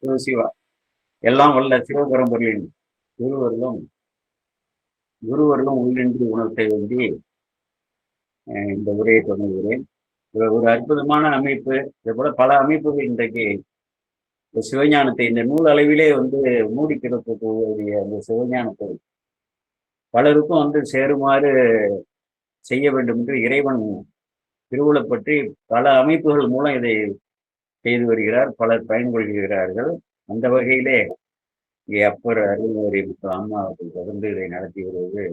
சிவா எல்லாம் வல்ல சிவபரம்பொருளின் குருவர்களும் குருவர்களும் உள்ளின்றி உணர்த்தை வேண்டி இந்த உரையை தொடங்குகிறேன். ஒரு அற்புதமான அமைப்பு. இது போல பல அமைப்புகள் இன்றைக்கு சிவஞானத்தை இந்த நூல் அளவிலே மூடி கிடக்கக்கூடிய அந்த சிவஞானத்தை பலருக்கும் சேருமாறு செய்ய வேண்டும் என்று இறைவன் திருவுளப்பற்றி பல அமைப்புகள் மூலம் இதை செய்து வருகிறார். பலர் பயன்படுகிறார்கள். அந்த வகையிலே இங்கே அப்பர் அருள்வரி அம்மா அவர்கள் தொடர்ந்து இதை நடத்தி வருவது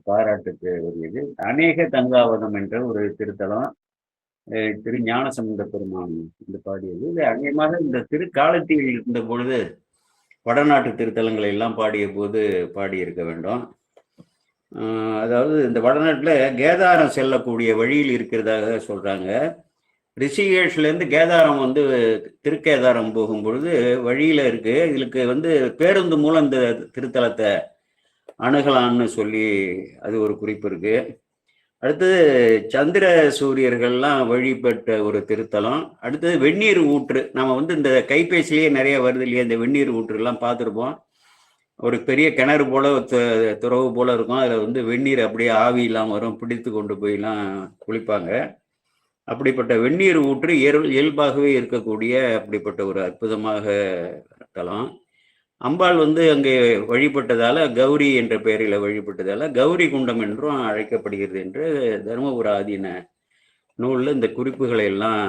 பாராட்டுக்கு உரியது. அநேக தங்காவதம் என்ற ஒரு திருத்தலம் திரு ஞானசம்பந்த பெருமான் என்று பாடியது. இது அநேகமாக இந்த திருக்காலத்தில் இருந்த பொழுது வடநாட்டு திருத்தலங்களை எல்லாம் பாடிய போது பாடியிருக்க வேண்டும். அதாவது இந்த வடநாட்டில் கேதாரம் செல்லக்கூடிய வழியில் இருக்கிறதாக சொல்றாங்க. ரிஷிகேஷ்லேருந்து கேதாரம் திருக்கேதாரம் போகும்பொழுது வழியில இருக்கு. இதுக்கு பேருந்து மூலம் இந்த திருத்தலத்தை அணுகலான்னு சொல்லி அது ஒரு குறிப்பு இருக்கு. அடுத்தது சந்திர சூரியர்கள்லாம் வழிபட்ட ஒரு திருத்தலம். அடுத்தது வெந்நீர் ஊற்று. நம்ம இந்த கைபேசிலேயே நிறைய வருது இல்லையா, இந்த வெந்நீர் ஊற்றுலாம் பார்த்துருப்போம். ஒரு பெரிய கிணறு போல துறவு போல இருக்கும். அதில் வெந்நீர் அப்படியே ஆவியெல்லாம் வரும், பிடித்து கொண்டு போயெல்லாம் குளிப்பாங்க. அப்படிப்பட்ட வெந்நீர் ஊற்று இயல்பாகவே இருக்கக்கூடிய அப்படிப்பட்ட ஒரு அற்புதமாக தலம். அம்பாள் அங்கே வழிபட்டதால கௌரி என்ற பெயரில் வழிபட்டதால கௌரி குண்டம் என்றும் அழைக்கப்படுகிறது என்று தர்மபுர ஆதீன நூலில் இந்த குறிப்புகளை எல்லாம்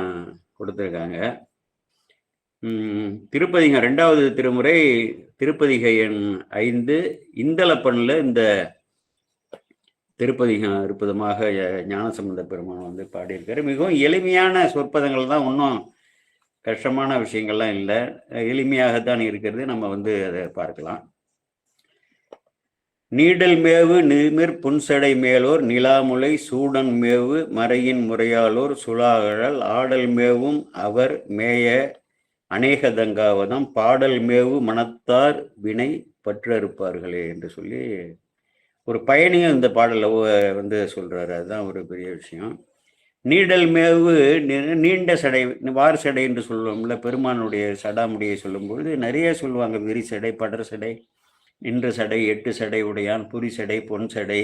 கொடுத்துருக்காங்க. திருப்பதிகம் 2வது திருமுறை திருப்பதிகை எண் 5 இந்தலப்பண்ணில் இந்த திருப்பதிகம் அற்புதமாக ஞானசம்பந்த பெருமான் பாடியிருக்காரு. மிகவும் எளிமையான சொற்பதங்கள் தான், ஒன்றும் கஷ்டமான விஷயங்கள்லாம் இல்லை, எளிமையாகத்தான் இருக்கிறது. நம்ம அதை பார்க்கலாம். நீடல் மேவு நிமிர் புன்சடை மேலோர் நிலாமுலை சூடன் மேவு மறையின் முறையாலோர் சுலாகழல் ஆடல் மேவும் அவர் மேய அநேக தங்காவதம் பாடல் மேவு மனத்தார் வினை பற்றறுப்பார்களே என்று சொல்லி ஒரு பயணியும் இந்த பாடலை சொல்றாரு. அதுதான் ஒரு பெரிய விஷயம். நீடல் மேவு நீண்ட சடை, வார் சடை என்று சொல்லுவோம்ல, பெருமானுடைய சடாமுடியை சொல்லும்பொழுது நிறைய சொல்லுவாங்க. விரி சடை, படர் சடை, நின்ற சடை, 8 சடை உடையான், புரி சடை, பொன் சடை,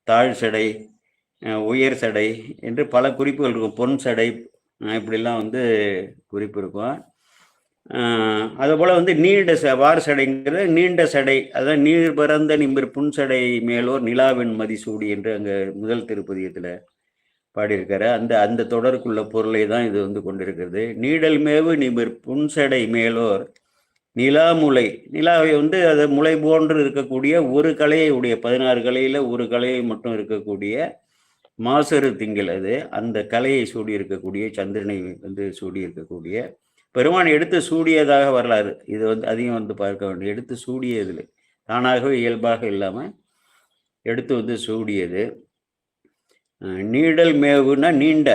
தாழ் சடை, உயர் சடை என்று பல குறிப்புகள் இருக்கும். பொன் சடை இப்படிலாம் குறிப்பு இருக்கும். அதுபோல நீண்ட வார் சடைங்கிறது நீண்ட சடை, அதான் நீர் பரந்த நிமிர் புன்சடை மேலோர் நிலாவின் மதிசூடி என்று அங்கே முதல் திருப்பதியத்தில் பாடியிருக்காரு. அந்த தொடருக்குள்ள பொருளை தான் இது கொண்டிருக்கிறது. நீடல் மேவு நிமிர் புன்சடை மேலோர் நிலாமுலை, நிலாவை அது முளை போன்று இருக்கக்கூடிய ஒரு கலையை உடைய 16 கலையில் ஒரு கலையை மட்டும் இருக்கக்கூடிய மாசரு திங்கள், அது அந்த கலையை சூடி இருக்கக்கூடிய சந்திரனை சூடி இருக்கக்கூடிய பெருமான் எடுத்து சூடியதாக வரலாறு. இது அதையும் பார்க்க வேண்டும். எடுத்து சூடியதில் தானாகவே இயல்பாக இல்லாமல் எடுத்து சூடியது. நீடல் மேவுனா நீண்ட,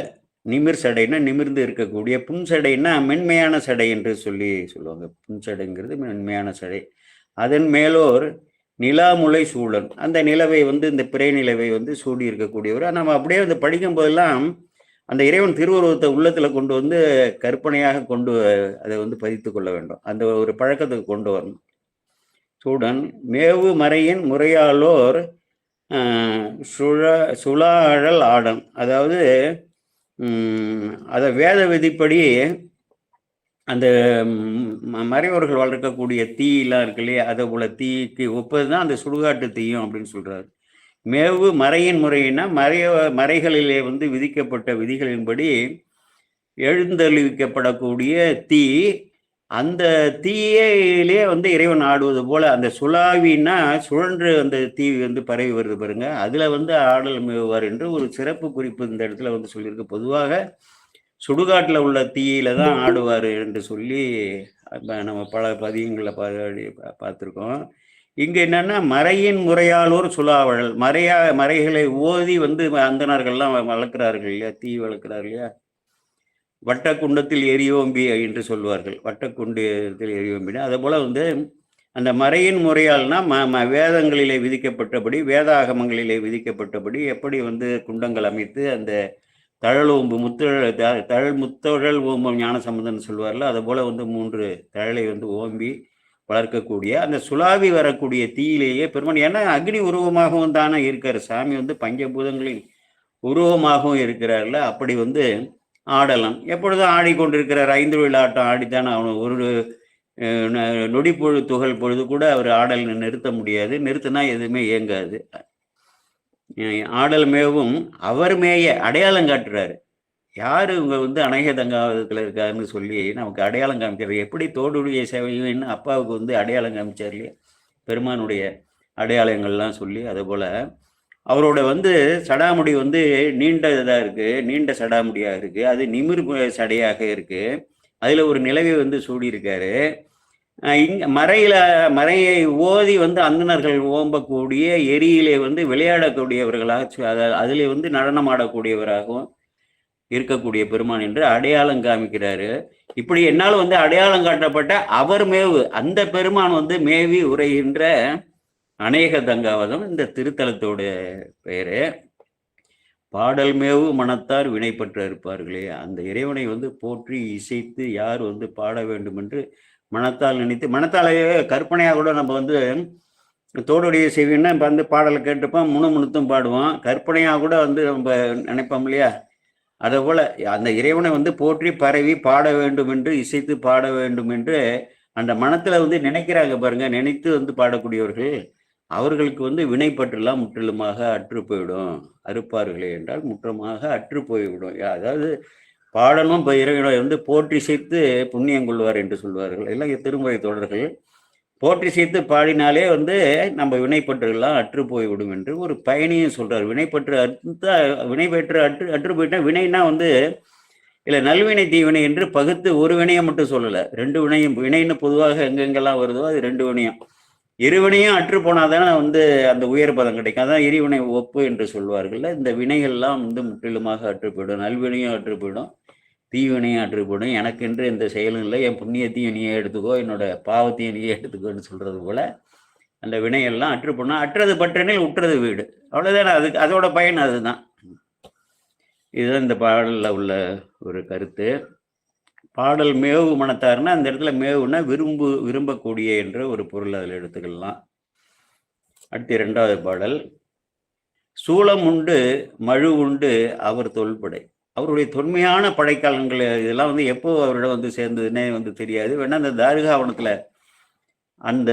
நிமிர் சடைனா நிமிர்ந்து இருக்கக்கூடிய, புன்சடைனா மென்மையான சடை என்று சொல்லுவாங்க. புன்சடைங்கிறது மென்மையான சடை. அதன் மேலோர் நிலாமுலை சூழன், அந்த நிலவை இந்த பிறை நிலவை சூடி இருக்கக்கூடியவர். நம்ம அப்படியே படிக்கும் போதெல்லாம் அந்த இறைவன் திருவுருவத்தை உள்ளத்துல கொண்டு கற்பனையாக கொண்டு அதை பதித்து கொள்ள வேண்டும். அந்த ஒரு பழக்கத்துக்கு கொண்டு வரணும். சூடன் மேவு மறையின் முறையாலோர் சுழாழல் ஆடம், அதாவது அதை வேத விதிப்படி அந்த மறைவர்கள் வளர்க்கக்கூடிய தீயெல்லாம் இருக்கு இல்லையா, அதை போல தீக்கு ஒப்பது தான் அந்த சுடுகாட்டு தீயும் அப்படின்னு சொல்றாரு. மேவு மறையின் முறையினா மறைகளிலே விதிக்கப்பட்ட விதிகளின்படி எழுந்தளிவிக்கப்படக்கூடிய தீ, அந்த தீயிலே இறைவன் ஆடுவது போல அந்த சுலாவின்னா சுழன்று அந்த தீ பரவி வருது பாருங்க, அதுல ஆடல் மேவுவார் என்று ஒரு சிறப்பு குறிப்பு இந்த இடத்துல சொல்லியிருக்கு. பொதுவாக சுடுகாட்டுல உள்ள தீயில தான் ஆடுவார் என்று சொல்லி நம்ம பல பதியங்களை பார்த்துருக்கோம். இங்க என்னன்னா மறையின் முறையாலோர் சுலாவழல், மறைகளை ஓதி அந்தணர்கள்லாம் வளர்க்கிறார்கள் இல்லையா, தீ வளர்க்கிறார்கள் இல்லையா. வட்டக்குண்டத்தில் எரியோம்பி என்று சொல்வார்கள். வட்டக்குண்டத்தில் எரியோம்பினா அதே போல அந்த மறையின் முறையால்னா வேதங்களிலே விதிக்கப்பட்டபடி, வேதாகமங்களிலே விதிக்கப்பட்டபடி எப்படி குண்டங்கள் அமைத்து அந்த தழல் ஓம்பு தழல் முத்தழல் ஓம்பம் ஞானசம்பந்தன் சொல்வார்ல, அதை போல வந்து 3 தழலை வந்து ஓம்பி வளர்க்கக்கூடிய அந்த சுலாவி வரக்கூடிய தீயிலேயே பெருமான், ஏன்னா அக்னி உருவமாகவும் தானே இருக்காரு சாமி, வந்து பஞ்சபூதங்களின் உருவமாகவும் இருக்கிறார்ல. அப்படி வந்து ஆடலாம், எப்பொழுதும் ஆடிக்கொண்டிருக்கிறார். 5 விழாட்டம் ஆடித்தானே அவன். ஒரு நொடி பொழுது துகள் பொழுது கூட அவர் ஆடல் நிறுத்த முடியாது, நிறுத்தினா எதுவுமே இயங்காது. ஆடல் மேவும் அவர் மேய அடையாளம் காட்டுறாரு. யாரு இவங்க வந்து அநேக தங்காவதத்தில் இருக்காருன்னு சொல்லி நமக்கு அடையாளம் காமிக்கிறது. எப்படி தோடுடைய சேவைன்னு அப்பாவுக்கு வந்து அடையாளம் காமிச்சார் இல்லையா, பெருமானுடைய அடையாளங்கள்லாம் சொல்லி, அது போல அவரோட வந்து சடாமுடி வந்து நீண்ட இதாக இருக்கு, நீண்ட சடாமுடியாக இருக்கு, அது நிமிர் சடையாக இருக்கு, அதுல ஒரு நிலவை வந்து சூடியிருக்காரு. மறையை ஓதி வந்து அந்தணர்கள் ஓம்பக்கூடிய எரியிலே வந்து விளையாடக்கூடியவர்களாக, அதிலே வந்து நடனம் ஆடக்கூடியவராகவும் இருக்கக்கூடிய பெருமான் என்று அடையாளம் காமிக்கிறாரு. இப்படி என்னால் வந்து அடையாளம் காட்டப்பட்ட அவர் மேவு அந்த பெருமான் வந்து மேவி உரைகின்ற அநேக தங்காவதம் இந்த திருத்தலத்தோட பெயரு. பாடல் மேவு மனத்தார் வினைப்பற்று இருப்பார்களே, அந்த இறைவனை வந்து போற்றி இசைத்து யார் வந்து பாட வேண்டும் என்று மனத்தால் நினைத்து, மனத்தாலேயே கற்பனையாக கூட நம்ம வந்து தோடுடைய செய்வின்னா இப்போ வந்து பாடலை கேட்டுப்போம், முணுமுணுத்தும் பாடுவோம், கற்பனையாக கூட வந்து நம்ம நினைப்போம் இல்லையா. அதை போல அந்த இறைவனை வந்து போற்றி பரவி பாட வேண்டும் என்று, இசைத்து பாட வேண்டும் என்று அந்த மனத்துல வந்து நினைக்கிறாங்க பாருங்க. நினைத்து வந்து பாடக்கூடியவர்கள், அவர்களுக்கு வந்து வினைப்பற்றெல்லாம் முற்றிலுமாக அற்று போயிடும். அறுப்பார்களே என்றால் முற்றமாக அற்று போய்விடும். அதாவது பாடணும், இப்போ இறைவனை வந்து போற்றி இசைத்து புண்ணியம் கொள்வார் என்று சொல்வார்கள் எல்லாம் திருமுறை தொடர்கள். போற்றி சேர்த்து பாடினாலே வந்து நம்ம வினைப்பற்றுகள்லாம் அற்று போய்விடும் என்று ஒரு பயணியும் சொல்றார். வினைப்பற்று அற்று போயிட்டா, வினைனா வந்து இல்லை நல்வினை தீவினை என்று பகுத்து ஒரு வினையை மட்டும் சொல்லலை, 2 வினையும். வினைன்னு பொதுவாக எங்கெங்கெல்லாம் வருதோ அது 2 வினையும். இருவினையும் அற்று போனாதானே வந்து அந்த உயர் பதம் கிடைக்கும். அதான் இருவினை ஒப்பு என்று சொல்வார்கள். இந்த வினைகள்லாம் வந்து முற்றிலுமாக அற்று போயிடும், நல்வினையும் அற்று போயிடும், தீவினையும் அற்றுப்படும். எனக்கென்று எந்த செயலும் இல்லை, என் புண்ணியத்தையும் நீயே எடுத்துக்கோ, என்னோட பாவத்தையும் நீயே எடுத்துக்கோன்னு சொல்றது போல அந்த வினையெல்லாம் அற்றுப்படணும். அற்றது பற்றனில் உற்றது வீடு, அவ்வளவுதானே. அதுக்கு அதோட பயன் அதுதான். இதுதான் இந்த பாடலில் உள்ள ஒரு கருத்து. பாடல் மேவு மனத்தாருன்னா அந்த இடத்துல மேவுன்னா விரும்பக்கூடிய என்ற ஒரு பொருள் அதில் எடுத்துக்கலாம். அடுத்து 2வது பாடல். சூளம் உண்டு மழு உண்டு அவர் தொல்படை. அவருடைய தொன்மையான படைக்காலங்கள் இதெல்லாம் வந்து எப்போ அவரிடம் வந்து சேர்ந்ததுன்னே வந்து தெரியாது. வேணா அந்த தாருகாவனத்தில் அந்த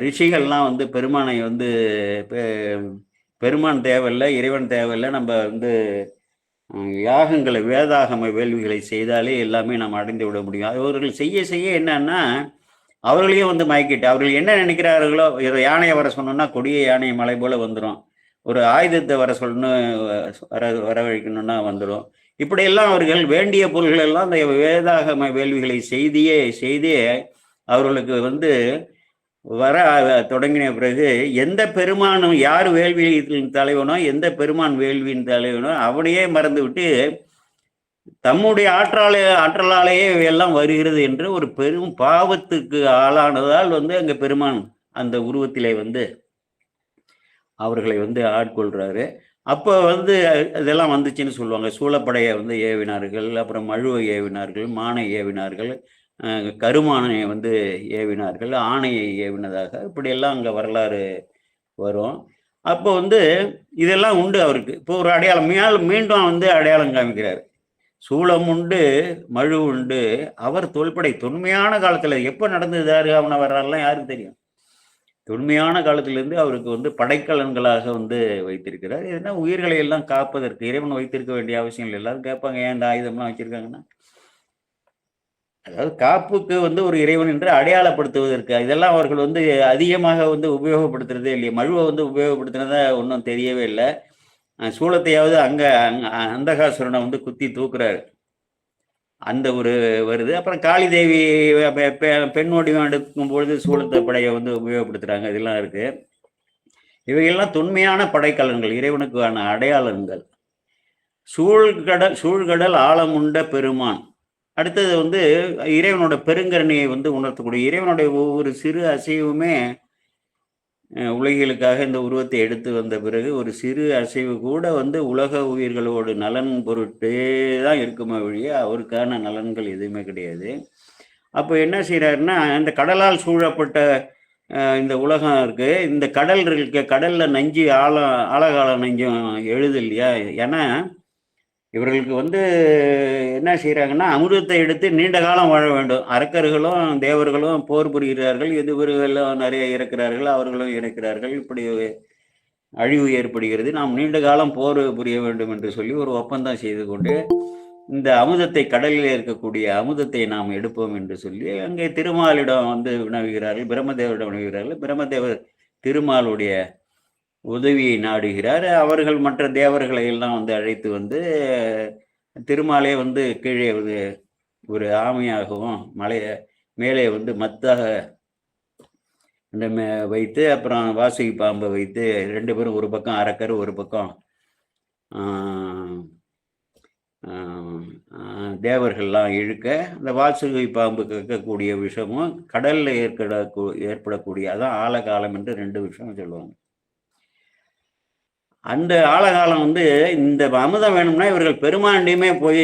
ரிஷிகள்லாம் வந்து பெருமானை வந்து பெருமான் தேவையில்லை, இறைவன் தேவையில்லை, நம்ம வந்து யாகங்களை வேதாகம வேள்விகளை செய்தாலே எல்லாமே நம்ம அடைந்து விட முடியும். அவர்கள் செய்ய செய்ய என்னன்னா அவர்களையும் வந்து மயக்கிட்டு, அவர்கள் என்ன நினைக்கிறார்களோ, யானையை வர சொன்னோம்னா கொடிய யானை மலை போல வந்துடும், ஒரு ஆயுதத்தை வர சொல்லணும் வரவழைக்கணும்னா வந்துடும். இப்படியெல்லாம் அவர்கள் வேண்டிய பொருள்கள் எல்லாம் அந்த வேதாகம வேள்விகளை செய்தே அவர்களுக்கு வந்து வர தொடங்கின பிறகு எந்த பெருமானும், யார் வேள்வியின் தலைவனோ, எந்த பெருமான் வேள்வியின் தலைவனோ அவனையே மறந்து விட்டு தம்முடைய ஆற்றலாலேயே எல்லாம் வருகிறது என்று ஒரு பெரும் பாவத்துக்கு ஆளானதால் வந்து அங்க பெருமான் அந்த உருவத்திலே வந்து அவர்களை வந்து ஆட்கொள்றாரு. அப்போ வந்து இதெல்லாம் வந்துச்சுன்னு சொல்லுவாங்க. சூளப்படையை வந்து ஏவினார்கள், அப்புறம் மழுவை ஏவினார்கள், மானை ஏவினார்கள், கருமானை வந்து ஏவினார்கள், ஆணையை ஏவினதாக இப்படியெல்லாம் அங்கே வரலாறு வரும். அப்போ வந்து இதெல்லாம் உண்டு அவருக்கு. இப்போ ஒரு அடையாளம் மீண்டும் வந்து அடையாளம் காமிக்கிறார். சூளம் உண்டு மழு உண்டு அவர் தொல்படை. தொன்மையான காலத்தில் எப்போ நடந்தது அவனை வர்றாருலாம் யாருக்கு தெரியும். தொன்மையான காலத்திலிருந்து அவருக்கு வந்து படைக்கலன்களாக வந்து வைத்திருக்கிறார். இதுனா உயிர்களை எல்லாம் காப்பதற்கு இறைவன் வைத்திருக்க வேண்டிய அவசியம் இல்லை. எல்லாரும் கேட்பாங்க, ஏன் இந்த ஆயுதம்லாம் வச்சிருக்காங்கன்னா, அதாவது காப்புக்கு வந்து ஒரு இறைவன் என்று அடையாளப்படுத்துவதற்கு. இதெல்லாம் அவர்கள் வந்து அதிகமாக வந்து உபயோகப்படுத்துறதே இல்லையா. மழுவை வந்து உபயோகப்படுத்தினதா ஒன்றும் தெரியவே இல்லை. சூளத்தையாவது அந்தகாசுரனை வந்து குத்தி தூக்குறாரு, அந்த ஒரு வருது. அப்புறம் காளி தேவி பெண் வடிவம் எடுக்கும் பொழுது சூளத்தை படையை வந்து உபயோகப்படுத்துறாங்க. இதெல்லாம் இருக்கு. இவையெல்லாம் தொன்மையான படைக்கலன்கள், இறைவனுக்கான அடையாளங்கள். சூழ்கடல் ஆழமுண்ட பெருமான். அடுத்தது வந்து இறைவனோட பெருங்கருணையை வந்து உணர்த்தக்கூடிய, இறைவனுடைய ஒவ்வொரு சிறு அசைவுமே உலகியலுக்காக இந்த உருவத்தை எடுத்து வந்த பிறகு ஒரு சிறு அசைவு கூட உலக உயிர்களோடு நலன் பொருட்டே தான் இருக்குமே வழிய அவருக்கான நலன்கள் எதுவுமே கிடையாது. அப்போ என்ன செய்கிறாருன்னா, இந்த கடலால் சூழப்பட்ட இந்த உலகம் இருக்கு. இந்த கடல் இருக்க கடல்ல நஞ்சு ஆழகால நஞ்சம் எழுது இல்லையா? ஏன்னா இவர்களுக்கு என்ன செய்கிறாங்கன்னா, அமிர்தத்தை எடுத்து நீண்ட காலம் வாழ வேண்டும். அரக்கர்களும் தேவர்களும் போர் புரிகிறார்கள், எதிரிகளும் நிறைய இறக்கிறார்கள், அவர்களும் இறக்கிறார்கள். இப்படி அழிவு ஏற்படுகிறது. நாம் நீண்ட காலம் போர் புரிய வேண்டும் என்று சொல்லி ஒரு ஒப்பந்தம் செய்து கொண்டு இந்த அமுதத்தை, கடலில் இருக்கக்கூடிய அமுதத்தை நாம் எடுப்போம் என்று சொல்லி அங்கே திருமாலிடம் வினவுகிறார்கள், பிரம்மதேவரிடம் வினவுகிறார்கள். பிரம்மதேவர் திருமாலுடைய உதவியை நாடுகிறார். அவர்கள் மற்ற தேவர்களை எல்லாம் அழைத்து திருமாலே கீழே ஒரு ஆமையாகவும் மலைய மேலே மத்தாக வைத்து, அப்புறம் வாசுகி பாம்பை வைத்து, 2 பேரும் ஒரு பக்கம் அரக்கர், ஒரு பக்கம் தேவர்கள்லாம் இழுக்க, அந்த வாசுகி பாம்பு கேட்கக்கூடிய விஷமும் கடல்ல ஏற்படக்கூடிய அதான் ஆழகாலம் என்று 2 விஷயம் சொல்லுவாங்க. அந்த ஆழகாலம் இந்த அமுதம் வேணும்னா இவர்கள் பெருமாண்டியுமே போய்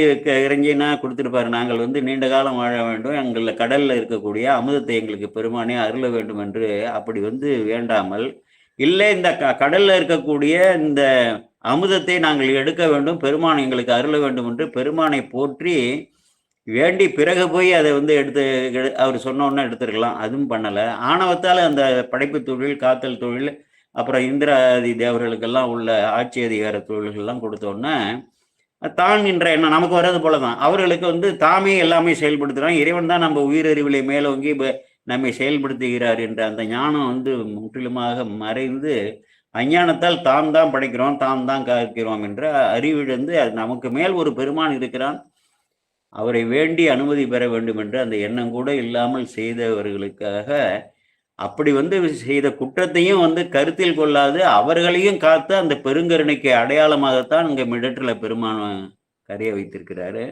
இறங்கினா கொடுத்துருப்பாரு. நாங்கள் நீண்ட காலம் வாழ வேண்டும், எங்களில் கடல்ல இருக்கக்கூடிய அமுதத்தை எங்களுக்கு பெருமானே அருள வேண்டும் என்று அப்படி வேண்டாமல், இல்லை இந்த கடல்ல இருக்கக்கூடிய இந்த அமுதத்தை நாங்கள் எடுக்க வேண்டும், பெருமான் எங்களுக்கு அருள வேண்டும் என்று பெருமானை போற்றி வேண்டி பிறகு போய் அதை எடுத்து அவர் சொன்னோன்னே எடுத்துருக்கலாம். அதுவும் பண்ணலை. ஆணவத்தால் அந்த படைப்பு தொழில், காத்தல் தொழில், அப்புறம் இந்திராதி தேவர்களுக்கெல்லாம் உள்ள ஆட்சி அதிகார தொழில்கள்லாம் கொடுத்தோன்னே தான் என்ற எண்ணம் நமக்கு வர்றது போல தான் அவர்களுக்கு தாமே எல்லாமே செயல்படுத்துகிறான். இறைவன் தான் நம்ம உயிரறிவிலை மேலோங்கி நம்மை செயல்படுத்துகிறார் என்ற அந்த ஞானம் முற்றிலுமாக மறைந்து அஞ்ஞானத்தால் தாம் தான் படைக்கிறோம், தாம் தான் காக்கிறோம் என்ற அறிவிழந்து அது நமக்கு மேல் ஒரு பெருமான் இருக்கிறான், அவரை வேண்டி அனுமதி பெற வேண்டும் என்று அந்த எண்ணம் கூட இல்லாமல் செய்தவர்களுக்காக அப்படி செய்த குற்றத்தையும் கருத்தில் கொள்ளாது அவர்களையும் காத்து அந்த பெருங்கருணைக்கு அடையாளமாகத்தான் இங்கே மிடற்றில் பெருமான் கரைய வைத்திருக்கிறாரு.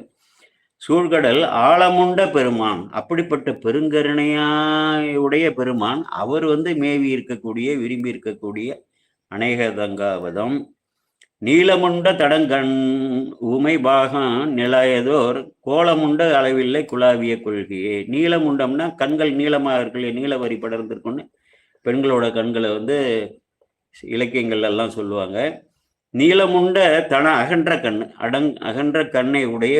சூழ்கடல் ஆழமுண்ட பெருமான், அப்படிப்பட்ட பெருங்கருணையுடைய பெருமான் அவர் மேவி இருக்கக்கூடிய, விரும்பி இருக்கக்கூடிய அநேகதங்காவதம் நீளமுண்ட தடங்கண் உமை பாகம் நிலையதோர் கோலமுண்ட அளவில்லை குலாவிய கொள்கையே. நீளமுண்டம்னா கண்கள் நீளமாக இருக்கலையே, நீல வரி படர்ந்திருக்குன்னு பெண்களோட கண்களை இலக்கியங்கள் எல்லாம் சொல்லுவாங்க. நீளமுண்ட அகன்ற கண், அகன்ற கண்ணை உடைய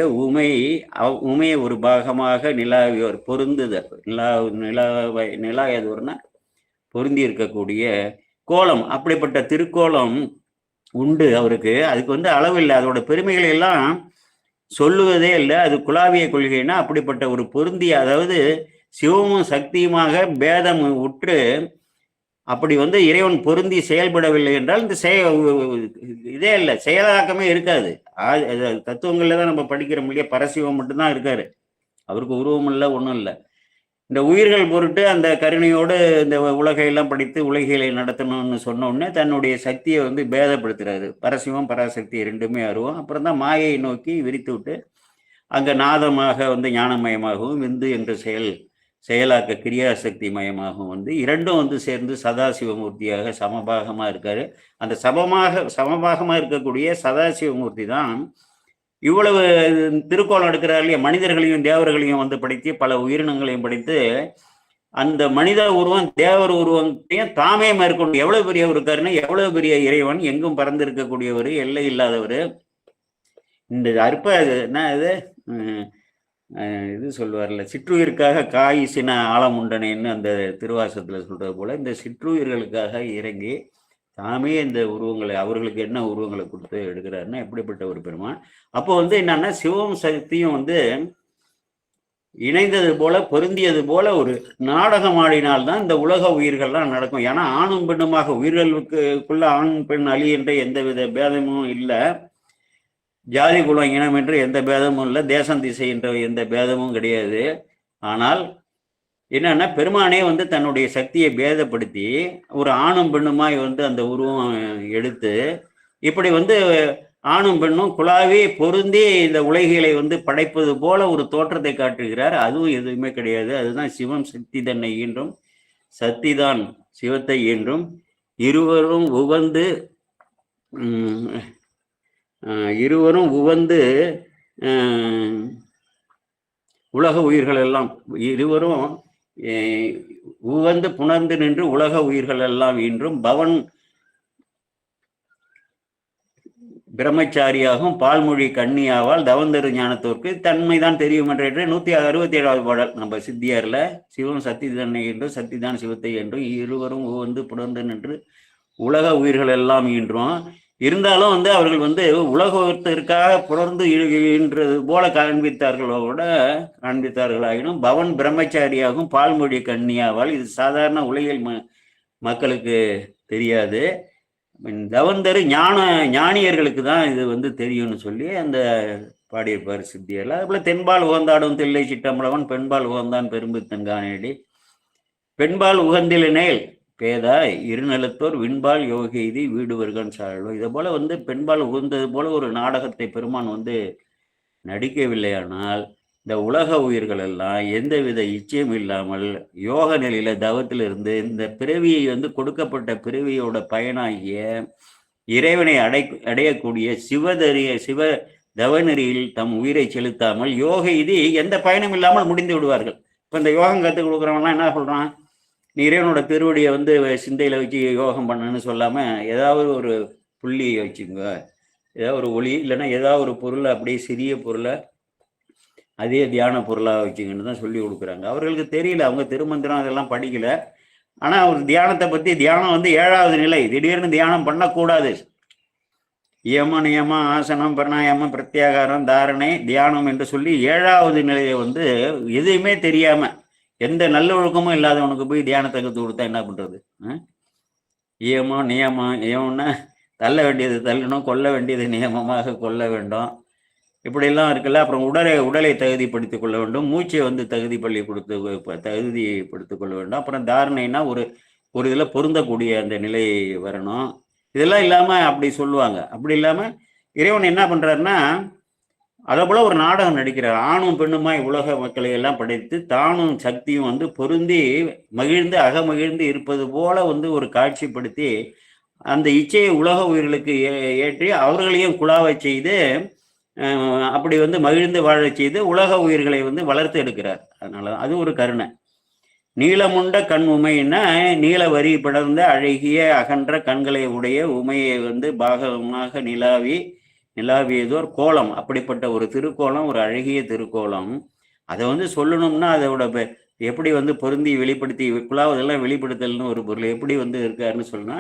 உமையை ஒரு பாகமாக நிலாவியோர் பொருந்துதல், நிலாயதோர்னா பொருந்தி இருக்கக்கூடிய கோலம், அப்படிப்பட்ட திருக்கோலம் உண்டு அவருக்கு. அதுக்கு அளவு இல்லை, அதோட பெருமைகளை எல்லாம் சொல்லுவதே இல்லை. அது குலாவிய கொள்கைன்னா அப்படிப்பட்ட ஒரு பொருந்திய, அதாவது சிவமும் சக்தியுமாக பேதம் உற்று அப்படி இறைவன் பொருந்தி செயல்படவில்லை என்றால் இந்த இதே இல்லை, செயலாக்கமே இருக்காது. தத்துவங்கள்ல தான் நம்ம படிக்கிற முடிய பரசிவம் மட்டும்தான் இருக்காரு, அவருக்கு உருவம் இல்லை, ஒன்றும் இல்லை. இந்த உயிர்கள் பொருட்டு அந்த கருணையோடு இந்த உலகையெல்லாம் படித்து உலகிகளை நடத்தணும்னு சொன்னோடனே தன்னுடைய சக்தியை பேதப்படுத்துறாரு. பரசிவம் பராசக்தி 2மே அருவம். அப்புறம் தான் மாயை நோக்கி விரித்து விட்டு அங்கே நாதமாக ஞானமயமாகவும் விந்து என்ற செயலாக்க கிரியாசக்தி மயமாகவும் 2ம் சேர்ந்து சதாசிவமூர்த்தியாக சமபாகமாக இருக்காரு. அந்த சமபாகமாக இருக்கக்கூடிய சதாசிவமூர்த்தி தான் இவ்வளவு திருக்கோலம் எடுக்கிறார் இல்லையா, மனிதர்களையும் தேவர்களையும் படைத்து பல உயிரினங்களையும் படைத்து அந்த மனித உருவம் தேவர் உருவத்தையும் தாமே மேற்கொண்டு எவ்வளவு பெரிய இருக்காருன்னா, எவ்வளவு பெரிய இறைவன், எங்கும் பறந்து இருக்கக்கூடியவர், எல்லை இல்லாதவர். இந்த என்ன இது சொல்லுவார்ல, சிற்றுயிர்க்காக காய் சின ஆழமுண்டனேன்னு அந்த திருவாசத்துல சொல்றது போல இந்த சிற்றுயிர்களுக்காக இறங்கி தாமே இந்த உருவங்களை, அவர்களுக்கு என்ன உருவங்களை கொடுத்து எடுக்கிறாருன்னா எப்படிப்பட்ட ஒரு பெருமான். அப்போ என்னன்னா சிவம் சக்தியும் இணைந்தது போல, பொருந்தியது போல ஒரு நாடகம் ஆடினால்தான் இந்த உலக உயிர்கள்லாம் நடக்கும். ஏன்னா ஆணும் பெண்ணுமாக உயிர்களுக்குள்ள ஆண் பெண் அலி என்ற எந்தவித பேதமும் இல்லை, ஜாதி குலம் இனம் என்று எந்த பேதமும் இல்லை, தேசம் திசை என்ற எந்த பேதமும் கிடையாது. ஆனால் என்னன்னா பெருமானே தன்னுடைய சக்தியை பேதப்படுத்தி ஒரு ஆணும் பெண்ணுமாய் அந்த உருவம் எடுத்து இப்படி ஆணும் பெண்ணும் குழாவே பொருந்தி இந்த உலகிகளை படைப்பது போல ஒரு தோற்றத்தை காட்டுகிறார். அதுவும் எதுவுமே கிடையாது. அதுதான் சிவம் சக்தி தன்னை ஈன்றும் சத்திதான் சிவத்தை என்றும் இருவரும் உவந்து உலக உயிர்கள் எல்லாம் இருவரும் உவந்து புணர்ந்து நின்று உலக உயிர்கள் எல்லாம் என்றும் பவன் பிரம்மச்சாரியாகவும் பால்மொழி கன்னியாவால் தவந்தரு ஞானத்தோருக்கு தன்மைதான் தெரியும் என்ற 167வது பாடல். நம்ம சித்தியார்ல சிவம் சத்தி தன்னை என்றும் சத்திதான் சிவத்தை என்றும் இருவரும் வந்து புணர்ந்து நின்று உலக உயிர்கள் எல்லாம் ஈன்றும் இருந்தாலும் அவர்கள் உலகத்திற்காக புணர்ந்து ஈன்றது போல காண்பித்தார்களாயினும் பவன் பிரம்மச்சாரியாகவும் பால்மொழி கன்னியாவால் இது சாதாரண உலகில் மக்களுக்கு தெரியாது. தவந்தரு ஞானியர்களுக்கு தான் இது தெரியும்னு சொல்லி அந்த பாடியிருப்பார் சித்தியர்ல. அதுபோல தென்பால் உகந்தாடும் தில்லை சிட்டம்பளவன் பெண்பால் உகந்தான் பெரும்பித்தன் காணேடி பெண்பால் உகந்திலனேல் பேதாய் இருநிலத்தோர் விண்பால் யோகெய்தி வீடுவர்கன் சாழ்வோ. இதை போல பெண்பால் உகந்தது போல ஒரு நாடகத்தை பெருமான் நடிக்கவில்லையானால் இந்த உலக உயிர்கள் எல்லாம் எந்தவித இச்சையும் இல்லாமல் யோக நிலையில தவத்திலிருந்து இந்த பிறவியை கொடுக்கப்பட்ட பிறவியோட பயனாகிய இறைவனை அடையக்கூடிய சிவ தவநெறியில் தம் உயிரை செலுத்தாமல் யோக இது எந்த பயனும் இல்லாமல் முடிந்து விடுவார்கள். இப்ப இந்த யோகம் கற்றுக் கொடுக்குறவங்கலாம் என்ன சொல்றான், நீ இறைவனோட திருவடியை சிந்தையில வச்சு யோகம் பண்ணணும்னு சொல்லாம ஏதாவது ஒரு புள்ளியை வச்சுங்க, ஏதாவது ஒரு ஒளி இல்லைன்னா ஏதாவது ஒரு பொருளை அப்படியே சிறிய பொருளை அதே தியான பொருளாக வச்சுங்கன்னு தான் சொல்லி கொடுக்குறாங்க. அவர்களுக்கு தெரியல, அவங்க திருமந்திரம் அதெல்லாம் படிக்கல. ஆனா ஒரு தியானத்தை பத்தி தியானம் 7வது நிலை. திடீர்னு தியானம் பண்ணக்கூடாது. யம நியமம் ஆசனம் பிரணாயாமம் பிரத்யாகாரம் தாரணை தியானம் என்று சொல்லி 7வது நிலையை எதுவுமே தெரியாம எந்த நல்ல ஒழுக்கமும் இல்லாதவனுக்கு போய் தியானத்தை கற்று கொடுத்தா என்ன பண்றது? யமம் நியமம் யமம்னா தள்ள வேண்டியது தள்ளணும், கொல்ல வேண்டியது நியமமாக கொல்ல வேண்டும், இப்படியெல்லாம் இருக்குல்ல. அப்புறம் உடலை தகுதிப்படுத்திக் கொள்ள வேண்டும், மூச்சை தகுதிப்படுத்திக் கொள்ள வேண்டும். அப்புறம் தாரணைனா ஒரு இதில் பொருந்தக்கூடிய அந்த நிலை வரணும். இதெல்லாம் இல்லாம அப்படி சொல்லுவாங்க. அப்படி இல்லாம இறைவன் என்ன பண்றாருன்னா அதை போல ஒரு நாடகம் நடிக்கிறார். ஆணும் பெண்ணுமாய் உலக மக்களை எல்லாம் படைத்து தானும் சக்தியும் பொருந்தி மகிழ்ந்து அகமகிழ்ந்து இருப்பது போல ஒரு காட்சிப்படுத்தி அந்த இச்சையை உலக உயிர்களுக்கு ஏற்றி அவர்களையும் குழாவை செய்து அப்படி மகிழ்ந்து வாழ செய்து உலக உயிர்களை வளர்த்து எடுக்கிறார். அதனால அது ஒரு கருணை. நீளமுண்ட கண் உமைன்னா நீல வரி படர்ந்த அழகிய அகன்ற கண்களை உடைய உமையை பாகமாக நிலாவியதோர் கோலம். அப்படிப்பட்ட ஒரு திருக்கோலம், ஒரு அழகிய திருக்கோலம். அதை சொல்லணும்னா அதோட எப்படி பொருந்தி வெளிப்படுத்தி குழாவதெல்லாம் வெளிப்படுத்தல்னு ஒரு பொருள் எப்படி இருக்காருன்னு சொன்னா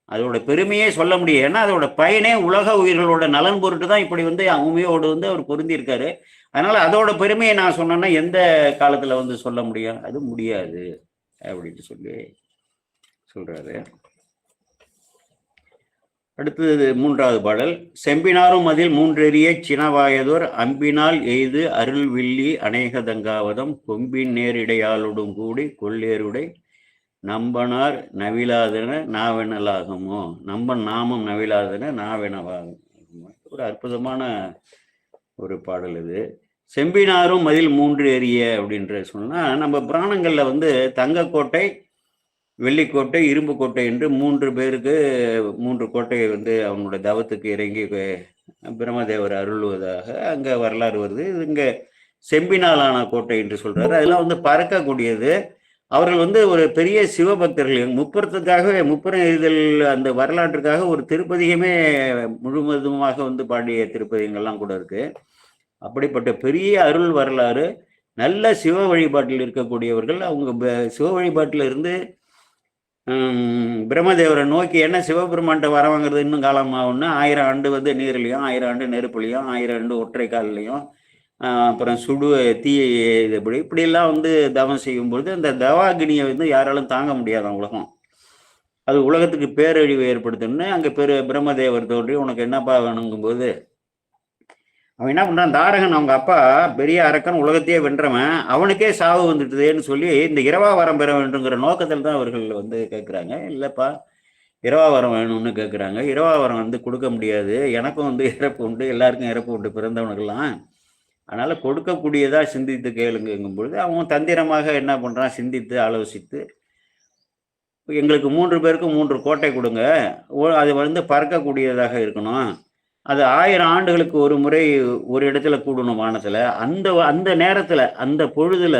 அதோட பெருமையே சொல்ல முடியும். ஏன்னா அதோட பயனே உலக உயிர்களோட நலன் பொருட்டு தான் இப்படி உண்மையோடு அவர் பொருந்தி இருக்காரு. அதனால அதோட பெருமையை நான் சொன்னேன்னா எந்த காலத்துல சொல்ல முடியும்? அது முடியாது அப்படின்னு சொல்லி சொல்றாரு. அடுத்தது 3வது பாடல். செம்பினாரும் அதில் 3 எரிய சினவாயதோர் அம்பினால் எய்து அருள் வில்லி அநேகதங்காவதம் கொம்பின் நேரிடையாளுடன் கூடி கொள்ளேருடை நம்பனார் நவிலாதன நாவெனலாகுமோ. நம்பன் நாமம் நவிலாதன நாவெனவாகும். ஒரு அற்புதமான ஒரு பாடல் இது. செம்பினாரும் மதில் 3 எரிய அப்படின்ற சொன்னா நம்ம புராணங்கள்ல தங்கக்கோட்டை, வெள்ளிக்கோட்டை, இரும்பு கோட்டை என்று 3 பேருக்கு 3 கோட்டையை அவங்களோட தவத்துக்கு இறங்கி பிரம்மதேவர் அருள்வதாக அங்க வரலாறு வருது. இங்க செம்பினாலான கோட்டை என்று சொல்றாரு. அதெல்லாம் பறக்கக்கூடியது. அவர்கள் ஒரு பெரிய சிவபக்தர்கள். முப்புறம் எய்தல் அந்த வரலாற்றுக்காக ஒரு திருப்பதிகமே முழுவதுமாக பாடிய திருப்பதிகங்கள்லாம் கூட இருக்கு. அப்படிப்பட்ட பெரிய அருள் வரலாறு, நல்ல சிவ வழிபாட்டில் இருக்கக்கூடியவர்கள். அவங்க சிவ வழிபாட்டில் இருந்து பிரம்மதேவரை நோக்கி என்ன சிவபெருமான்கிட்ட வர வாங்குறது இன்னும் காலம் ஆகும்னா 1000 ஆண்டு நீர்லையும் 1000 ஆண்டு நெருப்புலையும் 1000 ஆண்டு ஒற்றை காலிலையும் அப்புறம் தீயை இப்படியெல்லாம் தவம் செய்யும்பொழுது அந்த தவாகினியை யாராலும் தாங்க முடியாதான் உலகம். அது உலகத்துக்கு பேரழிவு ஏற்படுத்தணும்னு அங்கே பிரம்மதேவர் தோன்றி உனக்கு என்னப்பா வேணுங்கும்போது அவன் என்ன பண்றான், தாரகன் அவங்க அப்பா பெரிய அரக்கன் உலகத்தையே வென்றவன், அவனுக்கே சாவு வந்துட்டுதேன்னு சொல்லி இந்த இரவா வரம் பெற வேண்டுங்கிற நோக்கத்தில் தான் அவர்கள் கேட்குறாங்க. இல்லைப்பா இரவா வரம் வேணும்னு கேட்குறாங்க. இரவா வரம் கொடுக்க முடியாது, எனக்கும் இறப்பு உண்டு, எல்லாருக்கும் இறப்பு உண்டு பிறந்தவனுக்கெல்லாம். அதனால கொடுக்கக்கூடியதா சிந்தித்து கேளுங்கும்பொழுது அவன் தந்திரமாக என்ன பண்றான், சிந்தித்து ஆலோசித்து எங்களுக்கு 3 பேருக்கும் 3 கோட்டை கொடுங்க, அது வந்து பறக்கக்கூடியதாக இருக்கணும், அது 1000 ஆண்டுகளுக்கு ஒரு முறை ஒரு இடத்துல கூடணும் வானத்துல, அந்த அந்த நேரத்துல அந்த பொழுதுல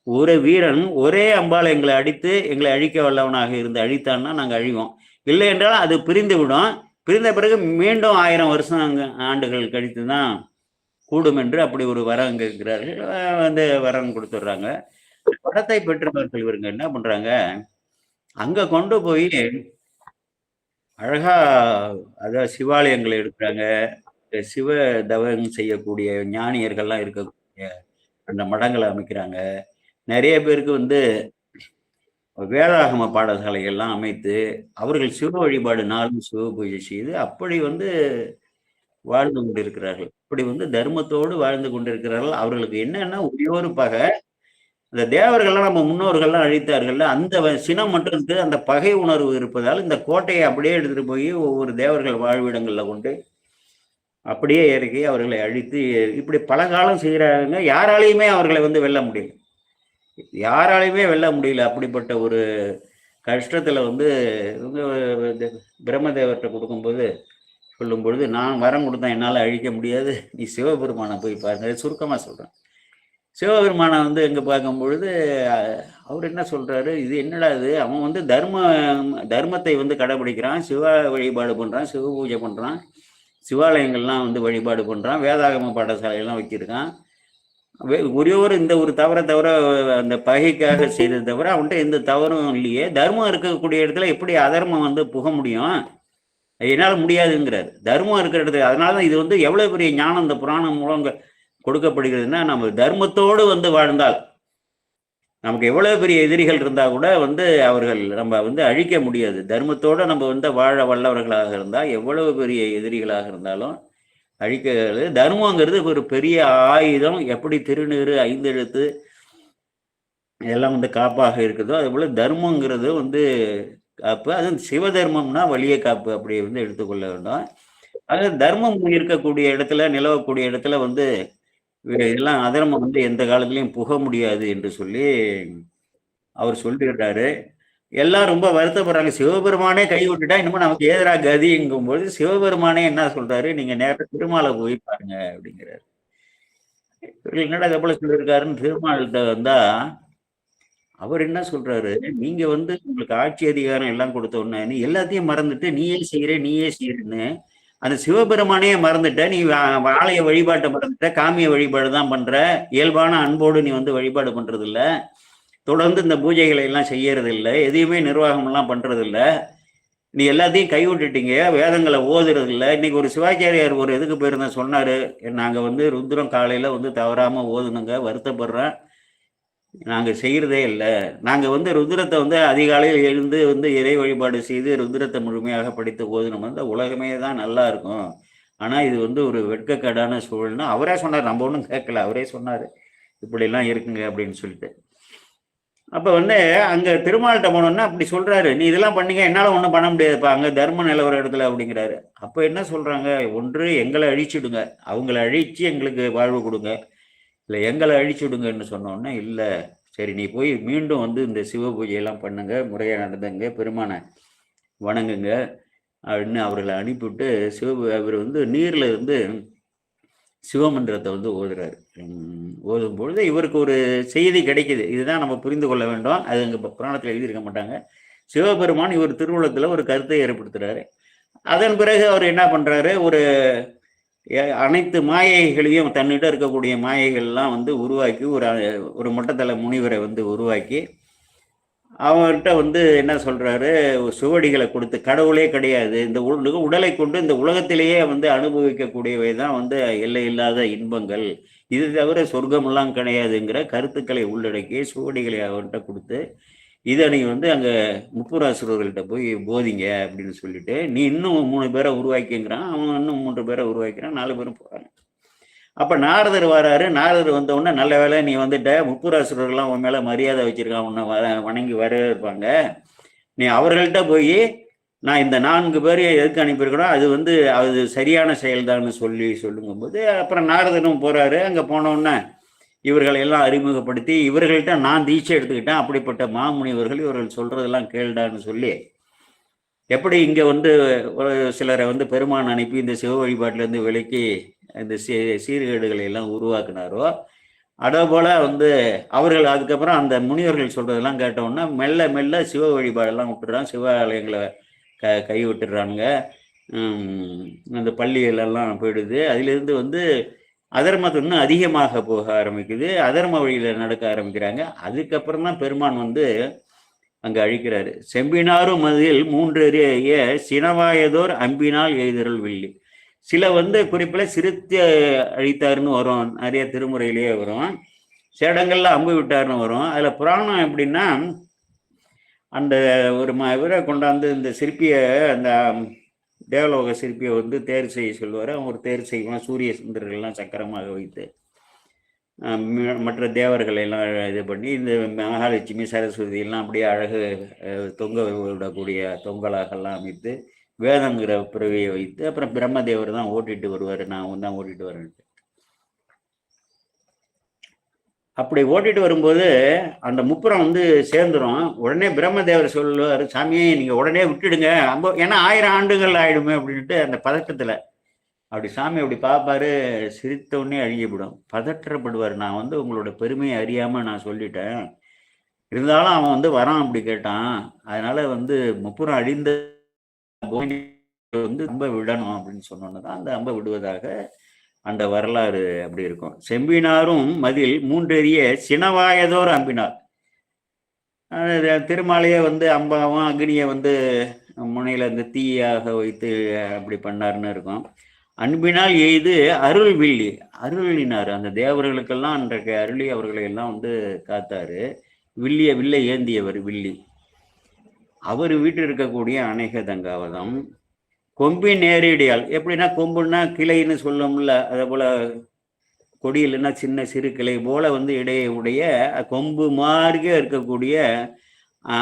ஒரு வீரன் ஒரே அம்பால் எங்களை அடித்து எங்களை அழிக்க வல்லவனாக இருந்து அழித்தான்னா நாங்கள் அழிவோம், இல்லை என்றால் அது பிரிந்து விடும், பிரிந்த பிறகு மீண்டும் 1000 வருஷம் ஆண்டுகள் கழித்து தான் கூடும் என்று அப்படி ஒரு வரம் கேட்கிறார்கள். வந்து வரம் கொடுத்துட்றாங்க. வரத்தை பெற்றவர்கள் இவருங்க என்ன பண்றாங்க, அங்க கொண்டு போய் அழகா அதாவது சிவாலயங்களை எடுக்கிறாங்க, சிவ தவம் செய்யக்கூடிய ஞானியர்கள்லாம் இருக்கக்கூடிய அந்த மடங்களை அமைக்கிறாங்க. நிறைய பேருக்கு வந்து வேதாகம பாடசாலைகள்லாம் அமைத்து அவர்கள் சிவ வழிபாடு நாளும் சிவ பூஜை செய்து அப்படி வந்து வாழ்ந்து கொண்டிருக்கிறார்கள். இப்படி வந்து தர்மத்தோடு வாழ்ந்து கொண்டிருக்கிறார்கள். அவர்களுக்கு என்னன்னா ஒரே ஒரு பகை, இந்த தேவர்கள்லாம் நம்ம முன்னோர்கள்லாம் அழித்தார்கள்ல, அந்த சினம் மட்டும் இருக்கு, அந்த பகை உணர்வு இருப்பதால் இந்த கோட்டையை அப்படியே எடுத்துட்டு போய் ஒவ்வொரு தேவர்கள் வாழ்விடங்கள்ல கொண்டு அப்படியே இறக்கி அவர்களை அழித்து இப்படி பல காலம் செய்கிறாங்க. யாராலையுமே அவர்களை வந்து வெல்ல முடியல, யாராலையுமே வெல்ல முடியல. அப்படிப்பட்ட ஒரு கஷ்டத்துல வந்து இவங்க பிரம்மதேவர்கிட்ட கொடுக்கும்போது சொல்லும் பொழுது, நான் வரம் கொடுத்தேன் என்னால் அழிக்க முடியாது, நீ சிவபெருமானை போய் பாருங்க. சுருக்கமாக சொல்கிறேன். சிவபெருமானை வந்து எங்கே பார்க்கும் பொழுது அவர் என்ன சொல்கிறாரு, இது என்னடா இது, அவன் வந்து தர்மத்தை வந்து கடைபிடிக்கிறான், சிவ வழிபாடு பண்ணுறான், சிவ பூஜை பண்ணுறான், சிவாலயங்கள்லாம் வந்து வழிபாடு பண்ணுறான், வேதாகம பாடசாலையெல்லாம் வச்சிருக்கான், ஒரே இந்த ஒரு தவறை தவிர அந்த பகைக்காக செய்தது தவிர அவன்கிட்ட எந்த தவறும் இல்லையே, தர்மம் இருக்கக்கூடிய இடத்துல எப்படி அதர்மம் வந்து புக முடியும், என்னால் முடியாதுங்கிறார். தர்மம் இருக்கிற இடத்துல. அதனாலதான் இது வந்து எவ்வளவு பெரிய ஞானம் இந்த புராணம் மூலம் கொடுக்கப்படுகிறதுன்னா, நம்ம தர்மத்தோடு வந்து வாழ்ந்தால் நமக்கு எவ்வளவு பெரிய எதிரிகள் இருந்தா கூட வந்து அவர்கள் நம்ம வந்து அழிக்க முடியாது. தர்மத்தோட நம்ம வந்து வாழ வல்லவர்களாக இருந்தால் எவ்வளவு பெரிய எதிரிகளாக இருந்தாலும் அழிக்கிறது. தர்மங்கிறது ஒரு பெரிய ஆயுதம். எப்படி திருநீறு 5 எழுத்து எல்லாம் வந்து காப்பாக இருக்குதோ அது போல தர்மங்கிறது வந்து காப்பு. அது சிவ தர்மம்னா வலிய காப்பு அப்படி வந்து எடுத்துக்கொள்ள வேண்டும். அது தர்மம் இருக்கக்கூடிய இடத்துல, நிலவக்கூடிய இடத்துல வந்து இதெல்லாம் அதர்மம் வந்து எந்த காலத்திலையும் புக முடியாது என்று சொல்லி அவர் சொல்லிடுறாரு. எல்லாம் ரொம்ப வருத்தப்படுறாங்க. சிவபெருமானே கைவிட்டுட்டா இன்னமும் நமக்கு ஏதரா கதிங்கும் போது சிவபெருமானே என்ன சொல்றாரு, நீங்க நேரத்தை திருமாலை போய் பாருங்க அப்படிங்கிறாரு. என்னடா இது போல சொல்லியிருக்காருன்னு திருமால்கிட்ட வந்தா அவர் என்ன சொல்றாரு, நீங்க வந்து உங்களுக்கு ஆட்சி அதிகாரம் எல்லாம் கொடுத்த உடனே நீ எல்லாத்தையும் மறந்துட்டு நீயே செய்யறேன்னு அந்த சிவபெருமானே மறந்துட்ட, நீ ஆலய வழிபாட்டை மறந்துட்ட, காமிய வழிபாடு தான் பண்ற, இயல்பான அன்போடு நீ வந்து வழிபாடு பண்றது இல்ல, தொடர்ந்து இந்த பூஜைகளை எல்லாம் செய்யறது இல்லை, எதையுமே நிர்வாகம் எல்லாம் பண்றது இல்ல, நீ எல்லாத்தையும் கைவிட்டுட்டீங்க, வேதங்களை ஓதுறது இல்லை. இன்னைக்கு ஒரு சிவாச்சாரியார் ஒரு எதுக்கு போயிருந்த சொன்னாரு, நாங்க வந்து ருத்ரம் காலையில வந்து தவறாம ஓதுனுங்க, வருத்தப்படுறேன், நாங்கள் செய்கிறதே இல்லை, நாங்கள் வந்து ருத்ரத்தை வந்து அதிகாலையில் எழுந்து வந்து இறை வழிபாடு செய்து ருத்ரத்தை முழுமையாக படித்து ஓதுனோம் வந்து உலகமே தான் நல்லா இருக்கும், ஆனால் இது வந்து ஒரு வெட்கக்கேடான சூழல்னு அவரே சொன்னார். நம்ம ஒன்றும் கேட்கல, அவரே சொன்னார் இப்படிலாம் இருக்குங்க அப்படின்னு சொல்லிட்டு. அப்போ வந்து அங்கே திருமால்கிட்ட போனோன்னா அப்படி சொல்கிறாரு, நீ இதெல்லாம் பண்ணீங்க என்னால் ஒன்றும் பண்ண முடியாதுப்பா, அங்கே தர்ம நிலவர இடத்துல அப்படிங்கிறாரு. அப்போ என்ன சொல்கிறாங்க, ஒன்று எங்களை அழிச்சுடுங்க, அவங்கள அழித்து எங்களுக்கு வாழ்வு கொடுங்க, இல்லை எங்களை அழிச்சுடுங்கன்னு சொன்னோன்னே, இல்லை சரி நீ போய் மீண்டும் வந்து இந்த சிவ பூஜையெல்லாம் பண்ணுங்க, முறையாக நடந்துங்க, பெருமானை வணங்குங்க அப்படின்னு அவர்களை அனுப்பிவிட்டு அவர் வந்து நீரில் இருந்து சிவமந்திரத்தை வந்து ஓதுறாரு. ஓதும் பொழுது இவருக்கு ஒரு செய்தி கிடைக்குது, இதுதான் நம்ம புரிந்து கொள்ள வேண்டும். அது அங்கே புராணத்தில் எழுதியிருக்க மாட்டாங்க. சிவபெருமான் இவர் திருவுளத்தில் ஒரு கருத்தை ஏற்படுத்துறாரு. அதன் பிறகு அவர் என்ன பண்ணுறாரு, ஒரு அனைத்து மாயைகளையும் தன்னிட்ட இருக்கக்கூடிய மாயைகள்லாம் வந்து உருவாக்கி ஒரு மொட்டத்தலை முனிவரை வந்து உருவாக்கி அவர்கிட்ட வந்து என்ன சொல்றாரு, சுவடிகளை கொடுத்து, கடவுளே கிடையாது, இந்த உடலை கொண்டு இந்த உலகத்திலேயே வந்து அனுபவிக்கக்கூடியவை தான் வந்து எல்லை இல்லாத இன்பங்கள், இது தவிர சொர்க்கமெல்லாம் கிடையாதுங்கிற கருத்துக்களை உள்ளடக்கி சுவடிகளை அவர்கிட்ட கொடுத்து, இதை நீ வந்து அங்கே முப்புராசுரர்கள்ட்ட போய் போதிங்க அப்படின்னு சொல்லிட்டு, நீ இன்னும் 3 பேரை உருவாக்கிங்கிறான், அவன் இன்னும் 3 பேரை உருவாக்கிறான், 4 பேரும் போகிறாங்க. அப்போ நாரதர் வராரு. நாரதர் வந்த உடனே, நல்ல வேலை நீ வந்துட்ட, முப்புராசுரர்கள்லாம் உன் மேலே மரியாதை வச்சிருக்கான், உன்னை வணங்கி வரவேற்பாங்க, நீ அவர்கள்ட்ட போய் நான் இந்த 4 பேரையும் எதுக்கு அனுப்பியிருக்கணும், அது வந்து அது சரியான செயல்தான்னு சொல்லுங்கும்போது, அப்புறம் நாரதனும் போகிறாரு. அங்கே போனோடனே இவர்களை எல்லாம் அறிமுகப்படுத்தி இவர்கள்ட்ட நான் தீட்சை எடுத்துக்கிட்டேன், அப்படிப்பட்ட மாமுனிவர்கள் இவர்கள் சொல்றதெல்லாம் கேள்டான்னு சொல்லி எப்படி இங்க வந்து ஒரு சிலரை வந்து பெருமான் அனுப்பி இந்த சிவ வழிபாட்டிலேருந்து விலக்கி இந்த சீர்கேடுகளை எல்லாம் உருவாக்குனாரோ, அதே போல வந்து அவர்கள் அதுக்கப்புறம் அந்த முனிவர்கள் சொல்றதெல்லாம் கேட்டோன்னா மெல்ல மெல்ல சிவ வழிபாடெல்லாம் விட்டுறான், சிவ ஆலயங்களை கை விட்டுறானுங்க, அந்த பள்ளிகளெல்லாம் போயிடுது. அதிலிருந்து வந்து அதர்மத்தை இன்னும் அதிகமாக போக ஆரம்பிக்குது, அதர்ம வழியில நடக்க ஆரம்பிக்கிறாங்க. அதுக்கப்புறம் தான் பெருமான் வந்து அங்க அழிக்கிறாரு. செம்பினாரும் மதில் 3 எறிய சினவாயதோர் அம்பினால் எய்தருள் வில்லி. சில வந்து குறிப்பில் சிறுத்தை அழித்தாருன்னு வரும், நிறைய திருமுறையிலேயே வரும், சில இடங்கள்ல அம்பு விட்டாருன்னு வரும். அதுல புராணம் எப்படின்னா, அந்த ஒரு இவரை கொண்டாந்து இந்த சிற்பியை, அந்த தேவலோக சிற்பியை வந்து தேர் செய்ய சொல்லுவார். அவங்க ஒரு தேர் செய்வான், சூரிய சுந்தரர்கள்லாம் சக்கரமாக வைத்து மற்ற தேவர்களை எல்லாம் இது பண்ணி இந்த மகாலட்சுமி சரஸ்வதி எல்லாம் அப்படியே அழகு தொங்க விடக்கூடிய தொங்கலாகலாம் அமைத்து வேதங்கிற பிறவியை வைத்து அப்புறம் பிரம்மதேவர் தான் ஓட்டிட்டு வருவார், நான் தான் ஓட்டிட்டு வரேன். அப்படி ஓட்டிட்டு வரும்போது அந்த முப்புறம் வந்து சேர்ந்துடும். உடனே பிரம்மதேவர் சொல்லுவார், சாமியே நீங்கள் உடனே விட்டுடுங்க, ஏன்னா 1000 ஆண்டுகள் ஆயிடுமே அப்படின்ட்டு அந்த பதட்டத்தில் அப்படி சாமி அப்படி பார்ப்பாரு, சிரித்தவுடனே அழிஞ்சிவிடும், பதற்றப்படுவார். நான் வந்து உங்களோட பெருமையை அறியாமல் நான் சொல்லிட்டேன், இருந்தாலும் அவன் வந்து வரான் அப்படி கேட்டான், அதனால வந்து முப்புறம் அழிந்த வந்து அம்பை விடணும் அப்படின்னு சொன்னோன்னு தான் அந்த அம்பை விடுவதாக அந்த வரலாறு அப்படி இருக்கும். செம்பினாரும் மதில் 3 எறிய சினவாயதோர் அம்பினார். திருமாலையே வந்து அம்பாவும் அக்னியை வந்து முனையில இந்த தீயாக வைத்து அப்படி பண்ணாருன்னு இருக்கும். அன்பினால் எய்து அருள் வில்லி, அருளினார் அந்த தேவர்களுக்கெல்லாம் அன்றைக்கு அருளி அவர்களை எல்லாம் வந்து காத்தாரு. வில்லை ஏந்தியவர் வில்லி. அவர் வீட்டில் இருக்கக்கூடிய அநேக தங்காவதம் கொம்பின் நேரடியால், எப்படின்னா கொம்புன்னா கிளைன்னு சொல்லமுல்ல, அதே போல கொடியில்னா சின்ன சிறு கிளை போல வந்து இடையே உடைய கொம்பு மாதிரியே இருக்கக்கூடிய,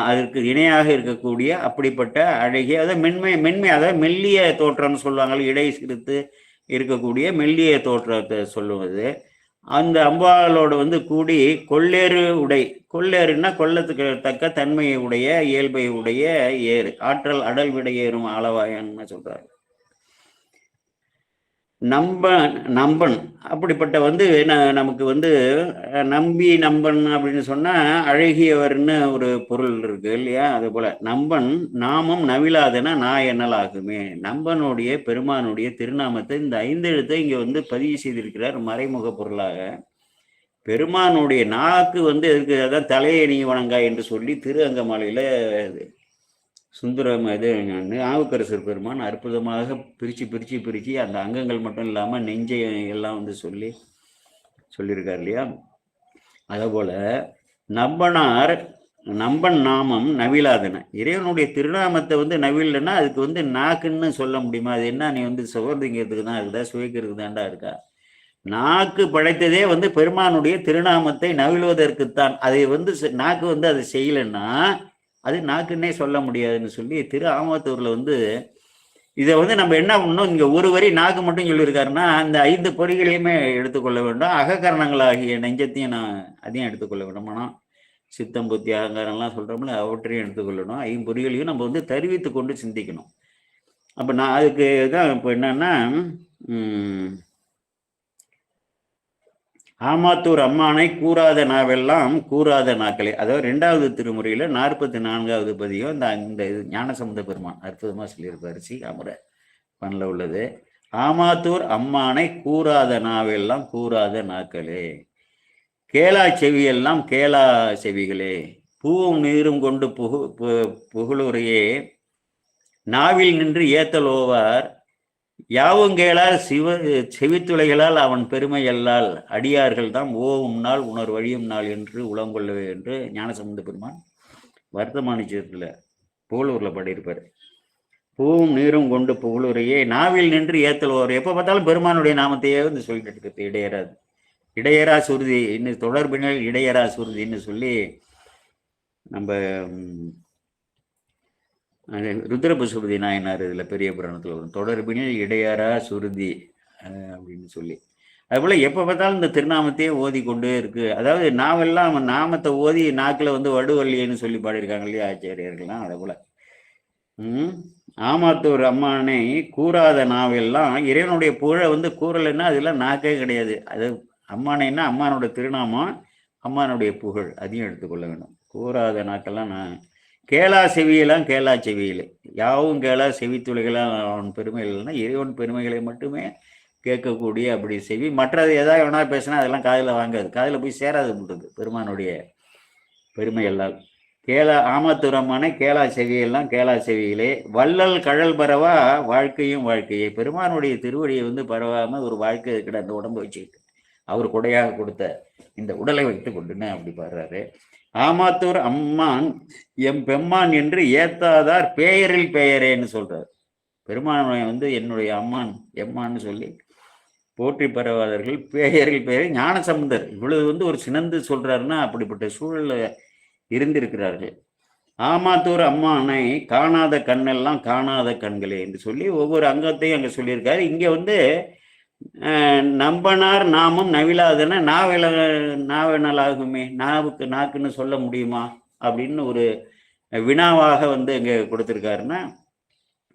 அதற்கு இணையாக இருக்கக்கூடிய அப்படிப்பட்ட அழகிய, அதாவது மென்மை அதாவது மெல்லிய தோற்றம்னு சொல்லுவாங்க, இடை சிறுத்து இருக்கக்கூடிய மெல்லிய தோற்றத்தை சொல்லுவது. அந்த அம்பாளோட வந்து கூடி கொள்ளேறு உடை, கொள்ளேறுன்னா கொள்ளத்துக்கு தக்க தன்மையை உடைய இயல்பை உடைய ஏறு, ஆற்றல் அடல் விடை ஏறும் ஆளவாயன்னு சொல்றாரு. நம்பன் அப்படிப்பட்ட வந்து நமக்கு வந்து நம்பி நம்பன் அப்படின்னு சொன்னா அழகியவர்னு ஒரு பொருள் இருக்கு இல்லையா? அது போல நம்பன் நாமம் நவிலாதன நான் என்னலாகுமே, நம்பனுடைய பெருமானுடைய திருநாமத்தை இந்த 5 எழுத்தை இங்க வந்து பதிவு செய்திருக்கிறார் மறைமுக பொருளாக. பெருமானுடைய நாக்கு வந்து எதுக்கு, அதான் தலையை நீ வணங்கா என்று சொல்லி திரு அங்கமாலையில சுந்தரம் இது நாவுக்கரசர் பெருமான் அற்புதமாக பிரித்து அந்த அங்கங்கள் மட்டும் இல்லாமல் நெஞ்சை எல்லாம் வந்து சொல்லியிருக்கார் இல்லையா? அதே போல நம்பன் நாமம் நவிலாதன, இறைவனுடைய திருநாமத்தை வந்து நவில்லைன்னா அதுக்கு வந்து நாக்குன்னு சொல்ல முடியுமா? அது என்ன, நீ வந்து சுகர்திங்கிறதுக்கு தான் இருக்குதா, சுவைக்கிறதுக்கு தாண்டா இருக்கா? நாக்கு படைத்ததே வந்து பெருமானுடைய திருநாமத்தை நவிழ்வதற்குத்தான். அதை வந்து நாக்கு வந்து அதை செய்யலைன்னா அது நாக்குன்னே சொல்ல முடியாதுன்னு சொல்லி திரு ஆமத்தூர்ல வந்து இதை வந்து நம்ம என்ன பண்ணணும், இங்க ஒரு வரி நாக்கு மட்டும் சொல்லியிருக்காருன்னா அந்த 5 பொறிகளையுமே எடுத்துக்கொள்ள வேண்டும், அககரணங்களாகிய நெஞ்சத்தையும் நான் அதையும் எடுத்துக்கொள்ள வேண்டும். ஆனால் சித்தம் புத்தி அகங்காரம்லாம் சொல்றோம்ல, அவற்றையும் எடுத்துக்கொள்ளணும், 5 பொறிகளையும் நம்ம வந்து தெரிவித்து கொண்டு சிந்திக்கணும். அப்ப நான் அதுக்கு தான் இப்போ என்னன்னா, ஆமாத்தூர் அம்மானை கூறாத நாவெல்லாம் கூறாத நாக்களே, அதாவது 2வது திருமுறையில 44வது பதியம் இந்த ஞானசம்பந்த பெருமான் அற்புதமா சொல்லியிருப்பாரு, சீகாமர பண்ணல உள்ளது. ஆமாத்தூர் அம்மானை கூறாத நாவெல்லாம் கூறாத நாக்களே, கேளா செவியெல்லாம் கேளா செவிகளே, பூவும் நீரும் கொண்டு புகழுரையே நாவில் நின்று ஏத்தலோவார் யாவுங்கேளால் செவித்துளைகளால் அவன் பெருமை அல்லால் அடியார்கள் தான் ஓவும் நாள் உணர் வழியும் நாள் என்று உளம் கொள்ளவே என்று ஞானசம்பந்த பெருமான் வர்த்தமானிச்சத்துல புகழூர்ல பாடியிருப்பார். பூவும் நீரும் கொண்டு புகழுரையே நாவில் நின்று ஏத்தலோர், எப்போ பார்த்தாலும் பெருமானுடைய நாமத்தையே வந்து சொல்லிட்டு இருக்கிறது இடையராது, இடையரா சுருதி இன்னும் தொடர்பினால் இடையரா சுருதின்னு சொல்லி நம்ம ருத்ரபசுபதி நாயனார் இதில் பெரிய புராணத்தில் வரும், தொடர்பினில் இடையரா சுருதி அப்படின்னு சொல்லி. அதுபோல் எப்போ பார்த்தாலும் இந்த திருநாமத்தையே ஓதி கொண்டே இருக்கு. அதாவது நாவெல்லாம் நாமத்தை ஓதி நாக்கில் வந்து வடுவல்லியன்னு சொல்லி பாடியிருக்காங்க இல்லையா ஆச்சாரியர்கள்லாம். அதை போல் ஆமாத்தூர் அம்மானை கூறாத நாவெல்லாம் இறைவனுடைய புகழை வந்து கூறலைன்னா அதெல்லாம் நாக்கே கிடையாது. அது அம்மானைன்னா அம்மானுடைய திருநாமம், அம்மானுடைய புகழ், அதையும் எடுத்துக்கொள்ள வேண்டும். கூறாத நாக்கெல்லாம் நான் கேளா செவியெல்லாம் கேளா செவியில் யாவும் கேளா செவித்துளைகளாம் அவன் பெருமை இல்லைன்னா இறைவன் பெருமைகளை மட்டுமே கேட்கக்கூடிய அப்படி செவி. மற்றது ஏதாவது வேணா பேசினா அதெல்லாம் காதில் வாங்காது, காதில் போய் சேராது போட்டுது பெருமானுடைய பெருமை எல்லாம். ஆமத்துரமான கேளா செவியெல்லாம் கேளா செவியிலே வள்ளல் கழல் பரவா வாழ்க்கையும் வாழ்க்கையை. பெருமானுடைய திருவடியை வந்து பரவாமல் ஒரு வாழ்க்கை இருக்கிற அந்த உடம்பு வச்சுக்கிட்டு அவர் கொடையாக கொடுத்த இந்த உடலை வைத்து கொண்டுன்னு அப்படி பாடுறாரு. ஆமாத்தூர் அம்மான் எம் பெம்மான் என்று ஏத்தாதார் பெயரில் பெயரேன்னு சொல்றாரு. பெருமானை வந்து என்னுடைய அம்மான் எம்மான்னு சொல்லி போற்றி பரவாதர்கள் பெயரில் பெயர். ஞானசம்பந்தர் இவ்வளவு வந்து ஒரு சினந்து சொல்றாருன்னா அப்படிப்பட்ட சூழல்ல இருந்திருக்கிறார்கள். ஆமாத்தூர் அம்மானை காணாத கண்ணெல்லாம் காணாத கண்களே என்று சொல்லி ஒவ்வொரு அங்கத்தையும் அங்கே சொல்லியிருக்காரு. இங்கே வந்து நம்பனார் நாமும் நவிலாதன நாவெனலாகுமே, நாவுக்கு நாக்குன்னு சொல்ல முடியுமா அப்படின்னு ஒரு வினாவாக வந்து இங்கே கொடுத்துருக்காருன்னா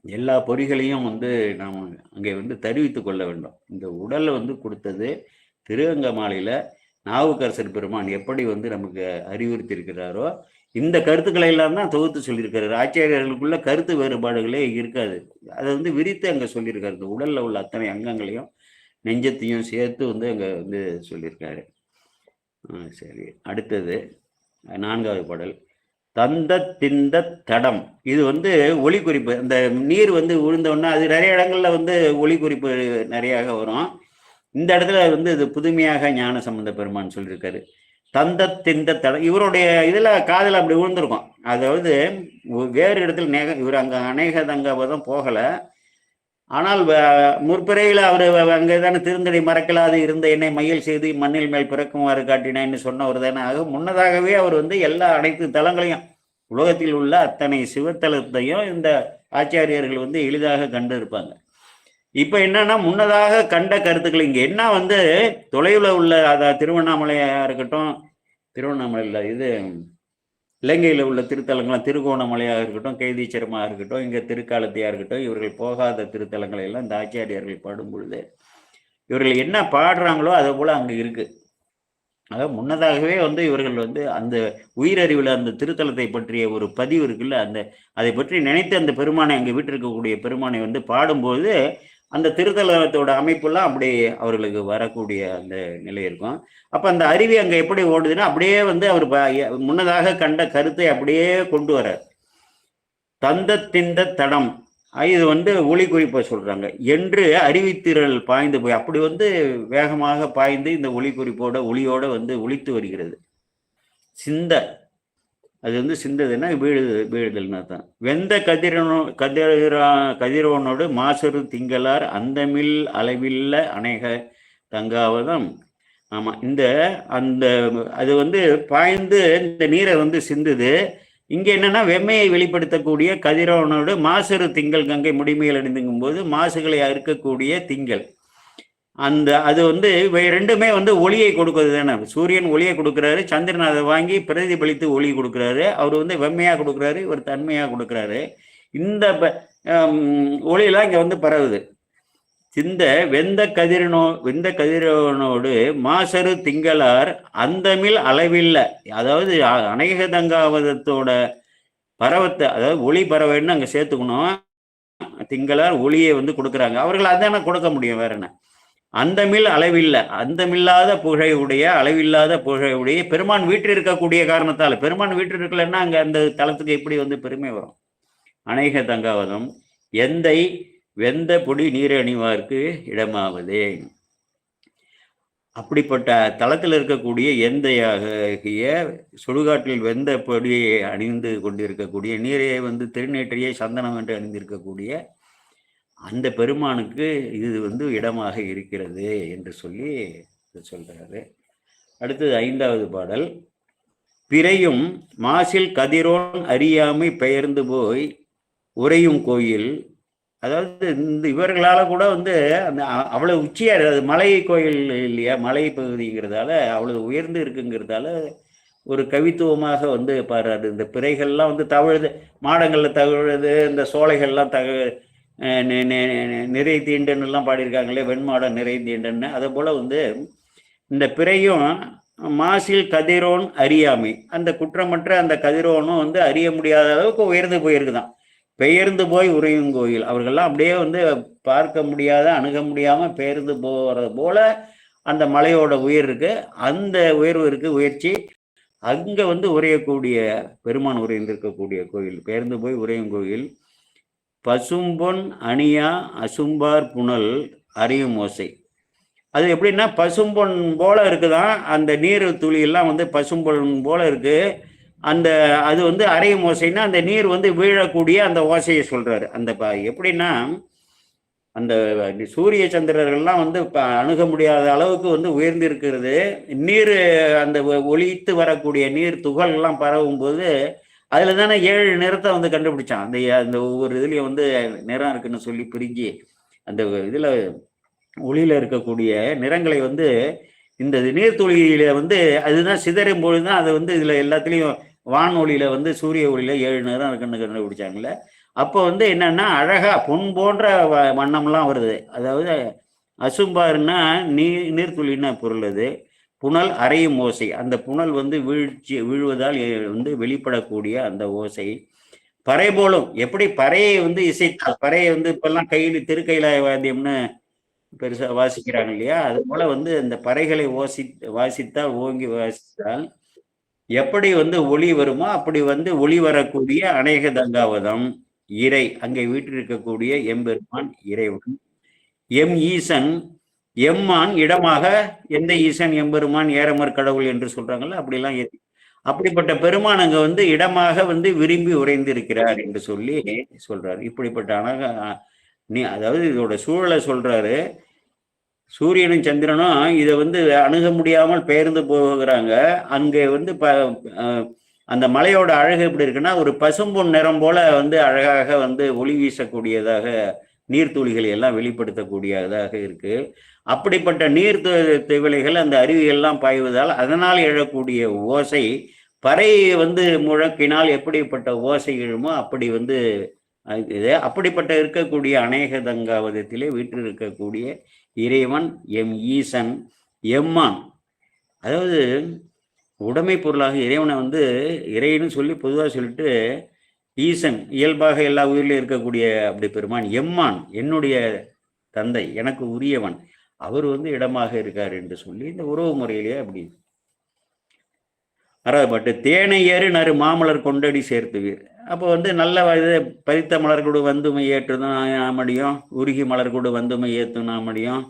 எல்லா பொறிகளையும் வந்து நாம் அங்கே வந்து தெரிவித்து கொள்ள வேண்டும். இந்த உடலை வந்து கொடுத்தது திருவங்கமாலையில் நாவுக்கரசர் பெருமான் எப்படி வந்து நமக்கு அறிவுறுத்தி இருக்கிறாரோ இந்த கருத்துக்களை எல்லாம் தான் தொகுத்து சொல்லியிருக்காரு. ஆச்சாரியர்களுக்குள்ள கருத்து வேறுபாடுகளே இருக்காது, அதை வந்து விரித்து அங்கே சொல்லியிருக்காரு. இந்த உடலில் உள்ள அத்தனை அங்கங்களையும் நெஞ்சத்தையும் சேர்த்து வந்து அங்கே வந்து சொல்லியிருக்காரு. சரி, அடுத்தது 4வது பாடல் தந்த திந்த தடம். இது வந்து ஒளி குறிப்பு. அந்த நீர் வந்து விழுந்தோன்னா அது நிறைய இடங்கள்ல வந்து ஒளி குறிப்பு நிறையாக வரும். இந்த இடத்துல வந்து இது புதுமையாக ஞான சம்பந்த பெருமான் சொல்லியிருக்காரு. தந்த திந்த தடம் இவருடைய இதில் காதில் அப்படி விழுந்திருக்கும். அதாவது வேறு இடத்துல இவர் அங்கே அநேக தங்கபதம் போகலை. ஆனால் முற்பிறையில் அவர் அங்கே தானே திருந்தடி மறக்கலாது இருந்த என்னை மையல் செய்து மண்ணில் மேல் பிறக்குமாறு காட்டினேன்னு சொன்னவர் தானே. ஆக முன்னதாகவே அவர் வந்து எல்லா அனைத்து தலங்களையும் உலகத்தில் உள்ள அத்தனை சிவத்தலத்தையும் இந்த ஆச்சாரியர்கள் வந்து எளிதாக கண்டு இருப்பாங்க. இப்போ என்னன்னா முன்னதாக கண்ட கருத்துக்கள் இங்கே என்ன வந்து தொலைவில் உள்ள அதாவது திருவண்ணாமலையாக இருக்கட்டும், திருவண்ணாமலை இல்லை இது இலங்கையில் உள்ள திருத்தலங்கள்லாம் திருகோணமலையாக இருக்கட்டும், கைதீச்சரமாக இருக்கட்டும், இங்கே திருக்காலத்தையாக இருக்கட்டும், இவர்கள் போகாத திருத்தலங்களை எல்லாம் இந்த ஆச்சாரியர்கள் பாடும் பொழுது இவர்கள் என்ன பாடுறாங்களோ அதை போல் அங்கே இருக்குது. அதாவது முன்னதாகவே வந்து இவர்கள் வந்து அந்த உயிரறிவில் அந்த திருத்தலத்தை பற்றிய ஒரு பதிவு இருக்குல்ல, அதை பற்றி நினைத்து அந்த பெருமானை அங்கே வீட்டிருக்கக்கூடிய பெருமானை வந்து பாடும்போது அந்த திருத்தலத்தோட அமைப்புலாம் அப்படி அவர்களுக்கு வரக்கூடிய அந்த நிலை இருக்கும். அப்போ அந்த அருவி அங்கே எப்படி ஓடுதுன்னா அப்படியே வந்து அவர் முன்னதாக கண்ட கருத்தை அப்படியே கொண்டு வரார். தந்த திந்த தடம் இது வந்து ஒளி குறிப்பை சொல்றாங்க என்று அறிவித்திரல் பாய்ந்து போய் அப்படி வந்து வேகமாக பாய்ந்து இந்த ஒளி குறிப்போட ஒளியோட வந்து ஒளித்து வருகிறது. சிந்த அது வந்து சிந்ததுன்னா வீழுதல்னா தான். வெந்த கதிரோனோடு மாசரு திங்களார் அந்தமில் அளவில்ல அநேக தங்காவதம். ஆமாம், அந்த அது வந்து பாய்ந்து இந்த நீரை வந்து சிந்துது. இங்கே என்னன்னா வெம்மையை வெளிப்படுத்தக்கூடிய கதிரோனோடு மாசரு திங்கள் கங்கை முடிமையில் அணிந்துங்கும் போது மாசுகளை அறுக்கக்கூடிய திங்கள். அது வந்து ரெண்டுமே வந்து ஒளியை கொடுக்குறது தானே. சூரியன் ஒளியை கொடுக்குறாரு, சந்திரன் அதை வாங்கி பிரதிபலித்து ஒளி கொடுக்குறாரு. அவர் வந்து வெம்மையாக கொடுக்குறாரு, இவர் தன்மையாக கொடுக்குறாரு. இந்த ஒளியெல்லாம் இங்கே வந்து பரவுது. சிந்த வெந்த கதிரோனோடு மாசரு திங்களார் அந்தமில் அளவில்லை. அதாவது அநேக தங்காவதத்தோட பரவத்தை, அதாவது ஒளி பரவன்னு அங்கே சேர்த்துக்கணும். திங்களார் ஒளியை வந்து கொடுக்குறாங்க, அவர்கள் அதான கொடுக்க முடியும், வேற என்ன. அந்தமில் அளவில்லை, அந்தமில்லாத புகழையுடைய அளவில்லாத புகழையுடைய பெருமான் வீட்டில் இருக்கக்கூடிய காரணத்தால். பெருமான் வீட்டில் இருக்கலன்னா அங்கே அந்த தலத்துக்கு எப்படி வந்து பெருமை வரும். அநேக தங்காவதம் எந்தை வெந்த பொடி நீர் அணிவார்க்கு இடமாவதே. அப்படிப்பட்ட தளத்தில் இருக்கக்கூடிய எந்தையாகிய சுடுகாட்டில் வெந்த பொடியை அணிந்து கொண்டிருக்கக்கூடிய நீரையை வந்து திருநீற்றையை சந்தனம் என்று அணிந்திருக்கக்கூடிய அந்த பெருமானுக்கு இது வந்து இடமாக இருக்கிறது என்று சொல்லி சொல்றாரு. அடுத்தது 5வது பாடல். பிறையும் மாசில் கதிரோன் அறியாமை பெயர்ந்து போய் உறையும் கோயில் அதாவது இந்த இவர்களால கூட வந்து அந்த அவ்வளவு உச்சியா அது மலை கோயில் இல்லையா, மலை பகுதிங்கிறதால அவ்வளவு உயர்ந்து இருக்குங்கிறதால ஒரு கவித்துவமாக வந்து பாடுறாரு. இந்த பிறைகள்லாம் வந்து தவழுது, மாடங்கள்ல தவழுது, இந்த சோலைகள்லாம் நிறை தீண்டன்னு எல்லாம் பாடியிருக்காங்களே, வெண்மாடம் நிறை தீண்டன்னு. அதே போல வந்து இந்த பிறையும் மாசில் கதிரோன் அறியாமை, அந்த குற்றமற்ற அந்த கதிரோனும் வந்து அறிய முடியாத அளவுக்கு உயர்ந்து போயிருக்குதான். பெயர்ந்து போய் உறையும் கோயில். அவர்கள்லாம் அப்படியே வந்து பார்க்க முடியாத, அணுக முடியாம பெயர்ந்து போறது போல அந்த மலையோட உயர் இருக்கு. அந்த உயர்வு இருக்கு, உயர்ச்சி. அங்க வந்து உரையக்கூடிய பெருமான் உரைந்திருக்கக்கூடிய கோயில், பெயர்ந்து போய் உரையும் கோயில். பசும்பொன் அணியா அசும்பார் புனல் அறியும் ஓசை. அது எப்படின்னா பசும்பொன் போல இருக்குதான், அந்த நீர் துளி எல்லாம் வந்து பசும்பொன் போல இருக்கு. அந்த அது வந்து அறையும் ஓசைன்னா அந்த நீர் வந்து வீழக்கூடிய அந்த ஓசையை சொல்றாரு. அந்த எப்படின்னா அந்த சூரிய சந்திரர்கள்லாம் வந்து அணுக முடியாத அளவுக்கு வந்து உயர்ந்து இருக்கிறது. நீர் அந்த ஒளித்து வரக்கூடிய நீர் துகள் எல்லாம் பரவும் போது அதுல தானே 7 நிறத்தை வந்து கண்டுபிடிச்சான். அந்த அந்த ஒவ்வொரு இதுலயும் வந்து நிறம் இருக்குன்னு சொல்லி பிரிஞ்சு அந்த இதுல ஒளியில இருக்கக்கூடிய நிறங்களை வந்து இந்த நீர்த்துளியில வந்து அதுதான் சிதறும் பொழுதுதான் அது வந்து இதுல எல்லாத்துலயும் வானொலியில வந்து சூரிய ஒளியில 7 நிறம் இருக்குன்னு கண்டுபிடிச்சாங்கல்ல. அப்போ வந்து என்னன்னா அழகா பொன் போன்ற வண்ணம்லாம் வருது. அதாவது அசும்பாருன்னா நீர்த்துளின்னா பொருள். அது புனல் அறையும் ஓசை, அந்த புனல் வந்து வீழ்வதால் வந்து வெளிப்படக்கூடிய அந்த ஓசை. பறை போலும், எப்படி பறையை வந்து இசைத்தால், பறையை வந்து இப்பெல்லாம் கையில் திருக்கையிலாய வாத்தியம்னு பெருசா வாசிக்கிறாங்க இல்லையா, அது போல வந்து அந்த பறைகளை வாசித்தால், ஓங்கி வாசித்தால் எப்படி வந்து ஒளி வருமோ அப்படி வந்து ஒளி வரக்கூடிய அநேக தங்காவதம் இறை அங்கே வீட்டிருக்கக்கூடிய எம்பெருமான் இறைவன். எம் ஈசன் எம்மான் இடமாக, எந்த ஈசன் எம்பெருமான் ஏறமர் கடவுள் என்று சொல்றாங்கல்ல, அப்படிலாம் அப்படிப்பட்ட பெருமான் அங்க வந்து இடமாக வந்து விரும்பி உறைந்து இருக்கிறார் என்று சொல்லி சொல்றாரு. இப்படிப்பட்ட அதாவது இதோட சூழலை சொல்றாரு. சூரியனும் சந்திரனும் இதை வந்து அணுக முடியாமல் பெயர்ந்து போகிறாங்க. அங்கே வந்து அந்த மலையோட அழகு எப்படி இருக்குன்னா ஒரு பசும்பொன் நிறம் போல வந்து அழகாக வந்து ஒளி வீசக்கூடியதாக நீர்த்துளிகளை எல்லாம் வெளிப்படுத்தக்கூடியதாக இருக்கு. அப்படிப்பட்ட நீர் திவலைகள் அந்த அருவிகள்லாம் பாய்வதால் அதனால் எழக்கூடிய ஓசை பறை வந்து முழக்கினால் எப்படிப்பட்ட ஓசை எழுமோ அப்படி வந்து இது. அப்படிப்பட்ட இருக்கக்கூடிய அநேக தங்காவதத்திலே வீட்டில் இருக்கக்கூடிய இறைவன் எம் ஈசன் எம்மான். அதாவது உடைமை பொருளாக இறைவனை வந்து இறைன்னு சொல்லி பொதுவாக சொல்லிட்டு ஈசன் இயல்பாக எல்லா உயிரிலும் இருக்கக்கூடிய அப்படி பெருமான் எம்மான் என்னுடைய தந்தை எனக்கு உரியவன் அவர் வந்து இடமாக இருக்கார் என்று சொல்லி இந்த உறவு முறையிலேயே அப்படி. அறாதப்பட்டு தேனை ஏறு நறு மாமலர் கொண்டடி சேர்த்துவீர். அப்போ வந்து நல்ல இது பறித்த மலர் கூட வந்துமை ஏற்றுதான் நாமடியும், உருகி மலர் கூட வந்துமை ஏற்றும் நாமடியும்,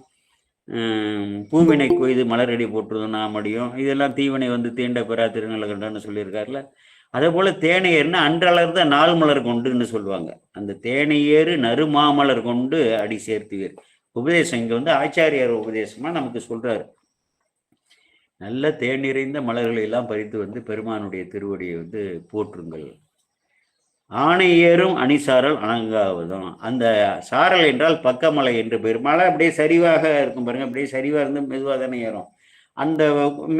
பூவினை கொய்து மலரடி போட்டுறதும் நாமடியும், இதெல்லாம் தீவினை வந்து தீண்ட பெறா திருநலகண்டன்னு சொல்லியிருக்காருல. அதே போல தேனையேறுன்னு அன்றளர்ந்த நாள் மலர் கொண்டுன்னு சொல்லுவாங்க. அந்த தேனையேறு நறுமாமலர் கொண்டு அடி சேர்த்துவீர். உபதேசம் இங்க வந்து ஆச்சாரியார் உபதேசமா நமக்கு சொல்றாரு. நல்ல தேன் நிறைந்த மலர்களை எல்லாம் பறித்து வந்து பெருமானுடைய திருவடியை வந்து போற்றுங்கள். ஆணை ஏறும் அணிசாரல் அணங்காவதும். அந்த சாரல் என்றால் பக்கமலை என்று பேர். மலை அப்படியே சரிவாக இருக்கும் பாருங்க, அப்படியே சரிவா இருந்து மெதுவாக தானே ஏறும். அந்த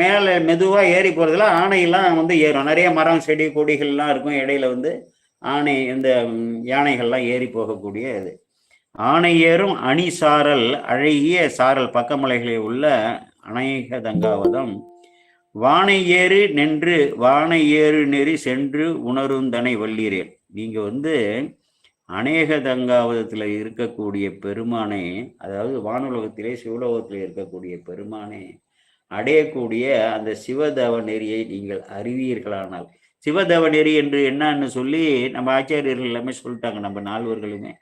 மேலே மெதுவா ஏறி போறதுல ஆணையெல்லாம் வந்து ஏறும். நிறைய மரம் செடி கொடிகள்லாம் இருக்கும், இடையில வந்து ஆணை இந்த யானைகள்லாம் ஏறி போகக்கூடிய இது. ஆணை ஏறும் அணி சாரல் அழகிய சாரல் பக்கமலைகளில் உள்ள அநேக தங்காவதம். வானை ஏறு நின்று வானை ஏறு நெறி சென்று உணருந்தனை வள்ளீரேன். நீங்க வந்து அநேக தங்காவதத்துல இருக்கக்கூடிய பெருமானே, அதாவது வானுலகத்திலே சிவலோகத்திலே இருக்கக்கூடிய பெருமானே அடையக்கூடிய அந்த சிவதவ நெறியை நீங்கள் அறிவீர்களானால். சிவதவ நெறி என்று என்னன்னு சொல்லி நம்ம ஆச்சாரியர்கள் எல்லாமே சொல்லிட்டாங்க. நம்ம நால்வர்களுமே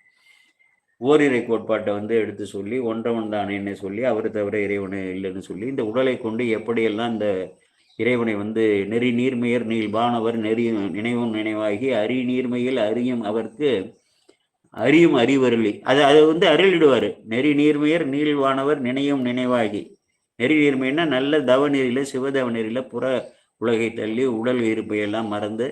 ஓரிரை கோட்பாட்டை வந்து எடுத்து சொல்லி ஒன்றவன் தானேன்னு சொல்லி அவர் தவிர இறைவனை இல்லைன்னு சொல்லி இந்த உடலை கொண்டு எப்படியெல்லாம் இந்த இறைவனை வந்து நெறி நீர்மையர் நீள்பானவர் நெறி நினைவும் நினைவாகி அரி நீர்மையில் அறியும் அவருக்கு அறியும் அறிவருளி அது வந்து அருளிடுவார். நெறி நீர்மையர் நீள்வானவர் நினையும் நினைவாகி. நெறி நீர்மைன்னா நல்ல தவ நெறியில சிவதவ நெறியில புற உலகை தள்ளி உடல் இருப்பையெல்லாம் மறந்து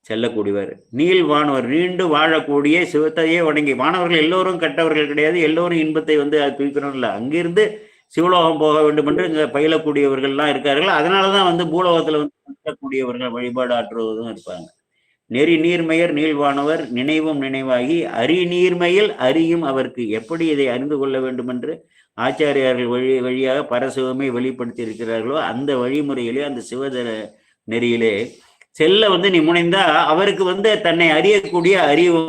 செல்லக்கூடியவர். நீள்வானவர், நீண்டு வாழக்கூடிய சிவத்தையே வணங்கி. வானவர்கள் எல்லோரும் கெட்டவர்கள் கிடையாது, எல்லோரும் இன்பத்தை வந்து தூக்கணும் இல்லை. அங்கிருந்து சிவலோகம் போக வேண்டும் என்று இங்க பயிலக்கூடியவர்கள்லாம் இருக்கார்கள். அதனாலதான் வந்து பூலோகத்துல வந்து கட்டக்கூடியவர்கள் வழிபாடு ஆற்றுவதும் இருப்பாங்க. நெறி நீர்மையர் நீள்வானவர் நினைவும் நினைவாகி அரி நீர்மையில் அறியும் அவருக்கு. எப்படி இதை அறிந்து கொள்ள வேண்டும் என்று ஆச்சாரியார்கள் வழியாக பரசிவமே வெளிப்படுத்தி இருக்கிறார்களோ அந்த வழிமுறையிலே, அந்த சிவதர நெறியிலே செல்ல வந்து நீ முனைந்தா அவருக்கு வந்து தன்னை அறியக்கூடிய அறிவு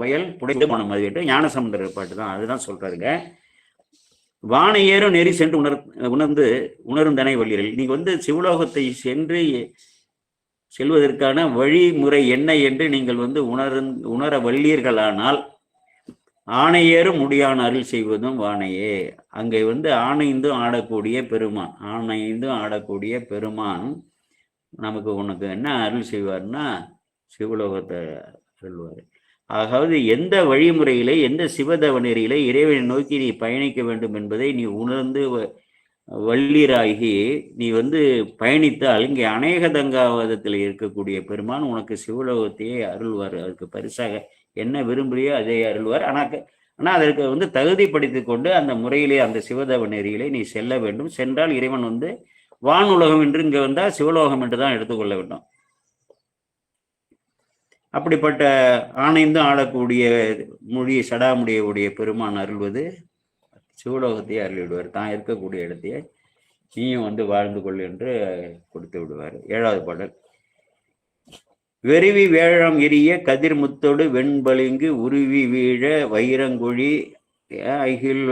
வயல் புடைத்து மனம் அது ஞானசமுந்தர பாட்டு தான், அதுதான் சொல்றாருங்க. வானையேறும் நெறி சென்று உணர்ந்து உணர்ந்தனை வழியர்கள். நீங்க வந்து சிவலோகத்தை சென்று செல்வதற்கான வழிமுறை என்ன என்று நீங்கள் வந்து உணர வல்லீர்களானால் ஆணையேறும் முடியான அருள் செய்வதும் வானையே. அங்கே வந்து ஆணைந்தும் ஆடக்கூடிய பெருமான், ஆணைந்தும் ஆடக்கூடிய பெருமான் நமக்கு உனக்கு என்ன அருள் செய்வார்னா சிவலோகத்தை சொல்வார். ஆகாவது எந்த வழிமுறையிலே, எந்த சிவதவ நெறியிலே இறைவனை நோக்கி நீ பயணிக்க வேண்டும் என்பதை நீ உணர்ந்து வள்ளீராகி நீ வந்து பயணித்தால் இங்கே அநேக தங்காவதத்தில் இருக்கக்கூடிய பெருமான் உனக்கு சிவலோகத்தையே அருள்வார். அதுக்கு பரிசாக என்ன விரும்புறியோ அதை அருள்வார். ஆனால் அதற்கு வந்து தகுதிப்படுத்தி கொண்டு அந்த முறையிலே, அந்த சிவதவ நெறியிலே நீ செல்ல வேண்டும். சென்றால் இறைவன் வந்து வானுலகம் என்று இங்கே வந்தால் சிவலோகம் என்று தான் எடுத்துக்கொள்ள வேண்டும். அப்படிப்பட்ட ஆணைந்து ஆடக்கூடிய மொழி சடாமுடியுடைய பெருமான் அருள்வது சிவலோகத்தையே அருளிவிடுவார். தான் இருக்கக்கூடிய இடத்தையே நீயும் வந்து வாழ்ந்து கொள் என்று கொடுத்து விடுவார். 7வது பாடல். வெறுவி வேழம் எரிய கதிர்முத்தோடு வெண்பளிங்கு உருவி வீழ வைரங்கொழி அகில்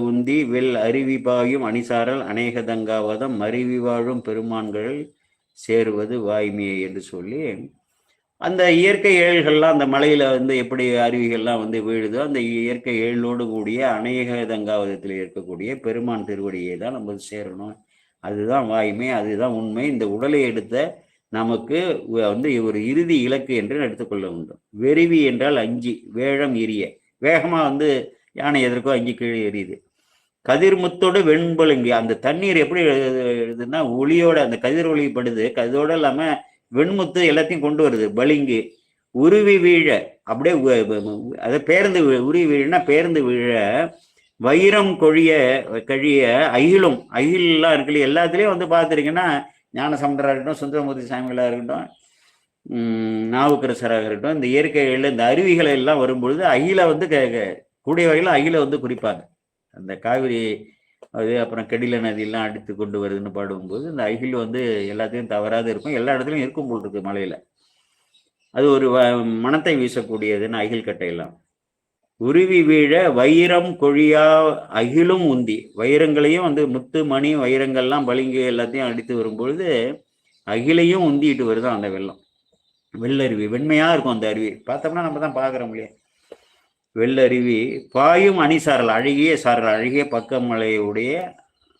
உந்தி வெல் அருவி பாயும் அணிசாரல் அநேக தங்காவதம் மருவி வாழும் பெருமான்கள் சேருவது வாய்மையை என்று சொல்லி, அந்த இயற்கை ஏழ்கள்லாம் அந்த மலையில வந்து எப்படி அருவிகள்லாம் வந்து வீழுதோ அந்த இயற்கை ஏழோடு கூடிய அநேக தங்காவதத்தில் இருக்கக்கூடிய பெருமான் திருவடியை தான் நம்ம சேரணும். அதுதான் வாய்மை, அதுதான் உண்மை. இந்த உடலை எடுத்த நமக்கு வந்து ஒரு இறுதி இலக்கு என்று எடுத்துக்கொள்ள வேண்டும். வெறிவி என்றால் அஞ்சி, வேழம் எரிய, வேகமா வந்து யானை எதற்கோ அஞ்சு கீழே எரியுது. கதிர்முத்தோடு வெண்பொழுங்கி, அந்த தண்ணீர் எப்படி எழுதுன்னா ஒளியோட அந்த கதிர் ஒளிப்படுது, அதோட இல்லாம வெண்முத்து எல்லாத்தையும் கொண்டு வருது. பளிங்கு உருவி வீழ, அப்படியே அதை பேர்ந்து உருவி வீழனா பேர்ந்து வீழ, வைரம் கழிய அகிலும், அகிலாம் இருக்கு எல்லாத்துலேயும் வந்து பார்த்துருக்கீங்கன்னா ஞானசமுந்தராக இருக்கட்டும், சுந்தரமூர்த்தி சாமிகளாக இருக்கட்டும், நாவுக்கரசராக இருக்கட்டும், இந்த இயற்கைகளில் இந்த அருவிகளை எல்லாம் வரும்பொழுது அகில வந்து கூடிய வகையில் அகில வந்து குறிப்பாங்க. அந்த காவிரி அது அப்புறம் கெடில நதியெல்லாம் அடித்து கொண்டு வருதுன்னு பாடும்போது இந்த அகில் வந்து எல்லாத்தையும் தவறாது இருக்கும். எல்லா இடத்துலையும் இருக்கும் போல் இருக்கு மலையில. அது ஒரு மனத்தை வீசக்கூடியதுன்னு அகில் கட்டையெல்லாம். உருவி வீழ வைரம் கொழியா அகிலும் உந்தி, வைரங்களையும் வந்து முத்து மணி வைரங்கள்லாம் பளிங்கு எல்லாத்தையும் அடித்து வரும்பொழுது அகிலையும் உந்திட்டு வருதான் அந்த வெள்ளம். வெள்ளருவி வெண்மையா இருக்கும் அந்த அருவி, பார்த்தோம்னா நம்ம தான் பார்க்குறோம் இல்லையா. வெள்ளருவி பாயும் அணிசாரல், அழகிய சாரல், அழகிய பக்கமலையுடைய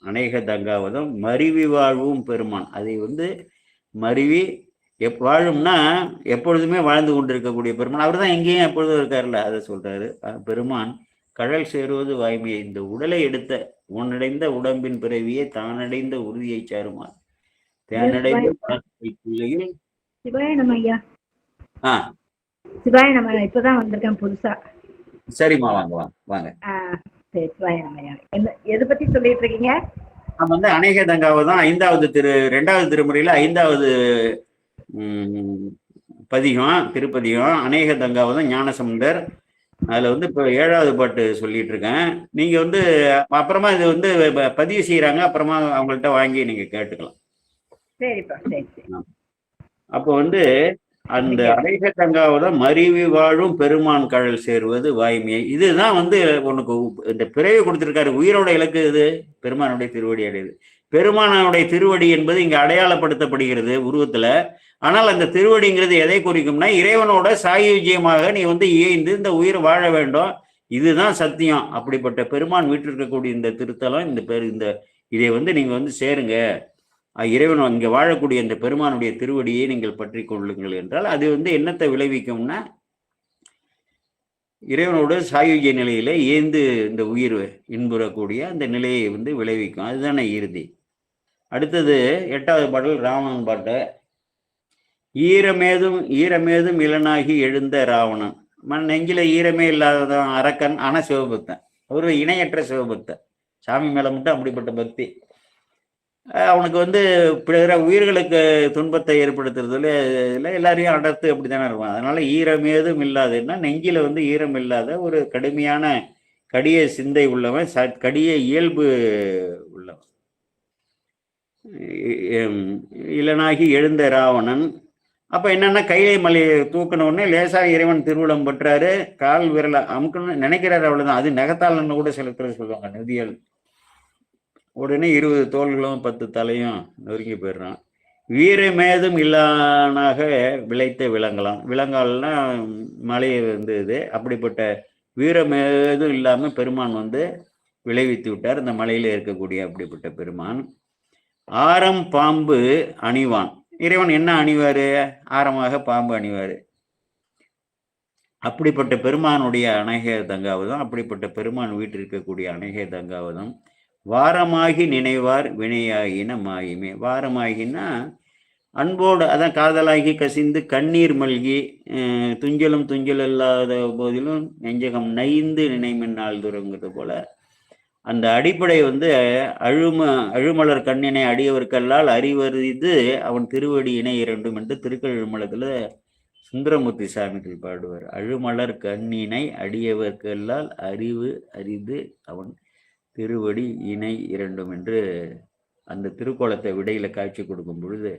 அநேக தங்காவதம் மருவி வாழ்வும் பெருமான். அதை வந்து மருவி வாழும்னா எப்பொழுதுமே வாழ்ந்து கொண்டிருக்கக்கூடிய பெருமான். அவர் தான் எங்கேயும் எப்பொழுதும் இருக்காருல்ல, அதை சொல்றாரு. பெருமான் கடல் சேருவது வாய்மையை, இந்த உடலை எடுத்த உன்னடைந்த உடம்பின் பிறவியே தானடைந்த உறுதியை சாருமான் தேனடைந்த பிள்ளையில். சிவாய நம்ம ஐயா. சிவாய நம்ம இப்பதான் வந்திருக்கேன் புதுசா. சரிம்மா, வாங்க வாங்க வாங்க. சரி, சிவாய நம்ம ஐயா. எதை பத்தி சொல்லிட்டு இருக்கீங்க? நம்ம வந்து அநேக தங்காவதம் 5வது 2வது திருமுறையில 5வது பதிகம், திருப்பதிகம் அநேக தங்காவதம் ஞானசமுந்தர். அதுல வந்து இப்போ 7வது பாட்டு சொல்லிட்டு இருக்கேன். நீங்க வந்து அப்புறமா இது வந்து பதிவு செய்யறாங்க, அப்புறமா அவங்கள்ட்ட வாங்கி நீங்க கேட்டுக்கலாம். சரிப்பா, சரி. அப்போ வந்து அந்த அநேக தங்காவதம் மருவி வாழும் பெருமான் கடல் சேருவது வாய்மையை, இதுதான் வந்து உனக்கு இந்த பிறவி கொடுத்திருக்காரு. உயிரோட இலக்கு இது பெருமானுடைய திருவடி அடையுது. பெருமானுடைய திருவடி என்பது இங்க அடையாளப்படுத்தப்படுகிறது உருவத்துல. ஆனால் அந்த திருவடிங்கிறது எதை குறிக்கும்னா இறைவனோட சாயுஜ்யமாக நீ வந்து இயைந்து இந்த உயிர் வாழ வேண்டும், இதுதான் சத்தியம். அப்படிப்பட்ட பெருமான் வீட்டிருக்கக்கூடிய இந்த திருத்தலம், இந்த இதை வந்து நீங்க வந்து சேருங்க, இறைவன் இங்க வாழக்கூடிய இந்த பெருமானுடைய திருவடியை நீங்கள் பற்றி கொள்ளுங்கள் என்றால் அது வந்து என்னத்தை விளைவிக்கும்னா இறைவனோட சாயுஜ்ய நிலையில ஏந்து இந்த உயிர் இன்புறக்கூடிய அந்த நிலையை வந்து விளைவிக்கும். அதுதானே இறுதி. அடுத்தது 8வது பாடல் ராவணன் பாட்டு. ஈரமேதும் இளனாகி எழுந்த ராவணன். நெஞ்சில ஈரமே இல்லாததான் அரக்கன், ஆனா சிவபக்தன். ஒரு இணையற்ற சிவபக்தன். சாமி மேல மட்டும் அப்படிப்பட்ட பக்தி. அவனுக்கு வந்து பிற உயிர்களுக்கு துன்பத்தை ஏற்படுத்துறதுல எல்லாரையும் அடர்த்து அப்படித்தானே இருப்பான். அதனால ஈரமேதும் இல்லாதுன்னா நெஞ்சில வந்து ஈரம் இல்லாத ஒரு கடுமையான கடிய சிந்தை உள்ளவன், கடிய இயல்பு உள்ளவன். இளனாகி எழுந்த ராவணன். அப்ப என்னன்னா கைலை மலையை தூக்கணுன்னே லேசா இறைவன் திருவுளம் பற்றாரு, கால் விரலை அமுக்கணும்னு நினைக்கிறாரு, அவ்வளவுதான். அது நகத்தாளன்னு கூட சில பேர் சொல்லுவாங்க நதியல். உடனே 20 தோள்களும் 10 தலையும் நொறுங்கி போயிடுறான். வீரமேதும் இல்லானாக விளைத்த விலங்கலாம். விலங்கால்னா மலையை வந்து இது. அப்படிப்பட்ட வீரமேதும் இல்லாம பெருமான் வந்து விளைவித்து விட்டார் இந்த மலையில இருக்கக்கூடிய அப்படிப்பட்ட பெருமான். ஆரம் பாம்பு அணிவான். இறைவன் என்ன அணிவாரு? ஆரமாக பாம்பு அணிவாரு. அப்படிப்பட்ட பெருமானுடைய அணைகே தங்காவதும், அப்படிப்பட்ட பெருமான் வீட்டில் இருக்கக்கூடிய அணைகே தங்காவதும் வாரமாகி நினைவார் வினையாகின மாயுமே. வாரமாகினா அன்போடு, அதான் காதலாகி கசிந்து கண்ணீர் மல்கி துஞ்சலும் இல்லாத போதிலும் நெஞ்சகம் நைந்து நினைமின்னால் தூரங்கிறது போல அந்த அடிப்படை வந்து அழுமலர் கண்ணினை அடியவர்க்கல்லால் அறிவறிது அவன் திருவடி இணை இரண்டும் என்று திருக்கழுமலத்துல சுந்தரமூர்த்தி சாமிகள் பாடுவார். அழுமலர் கண்ணினை அடியவர்க்கல்லால் அறிவு அரிது அவன் திருவடி இணை இரண்டும் என்று அந்த திருக்கோலத்தை விடையில காட்சி கொடுக்கும் பொழுது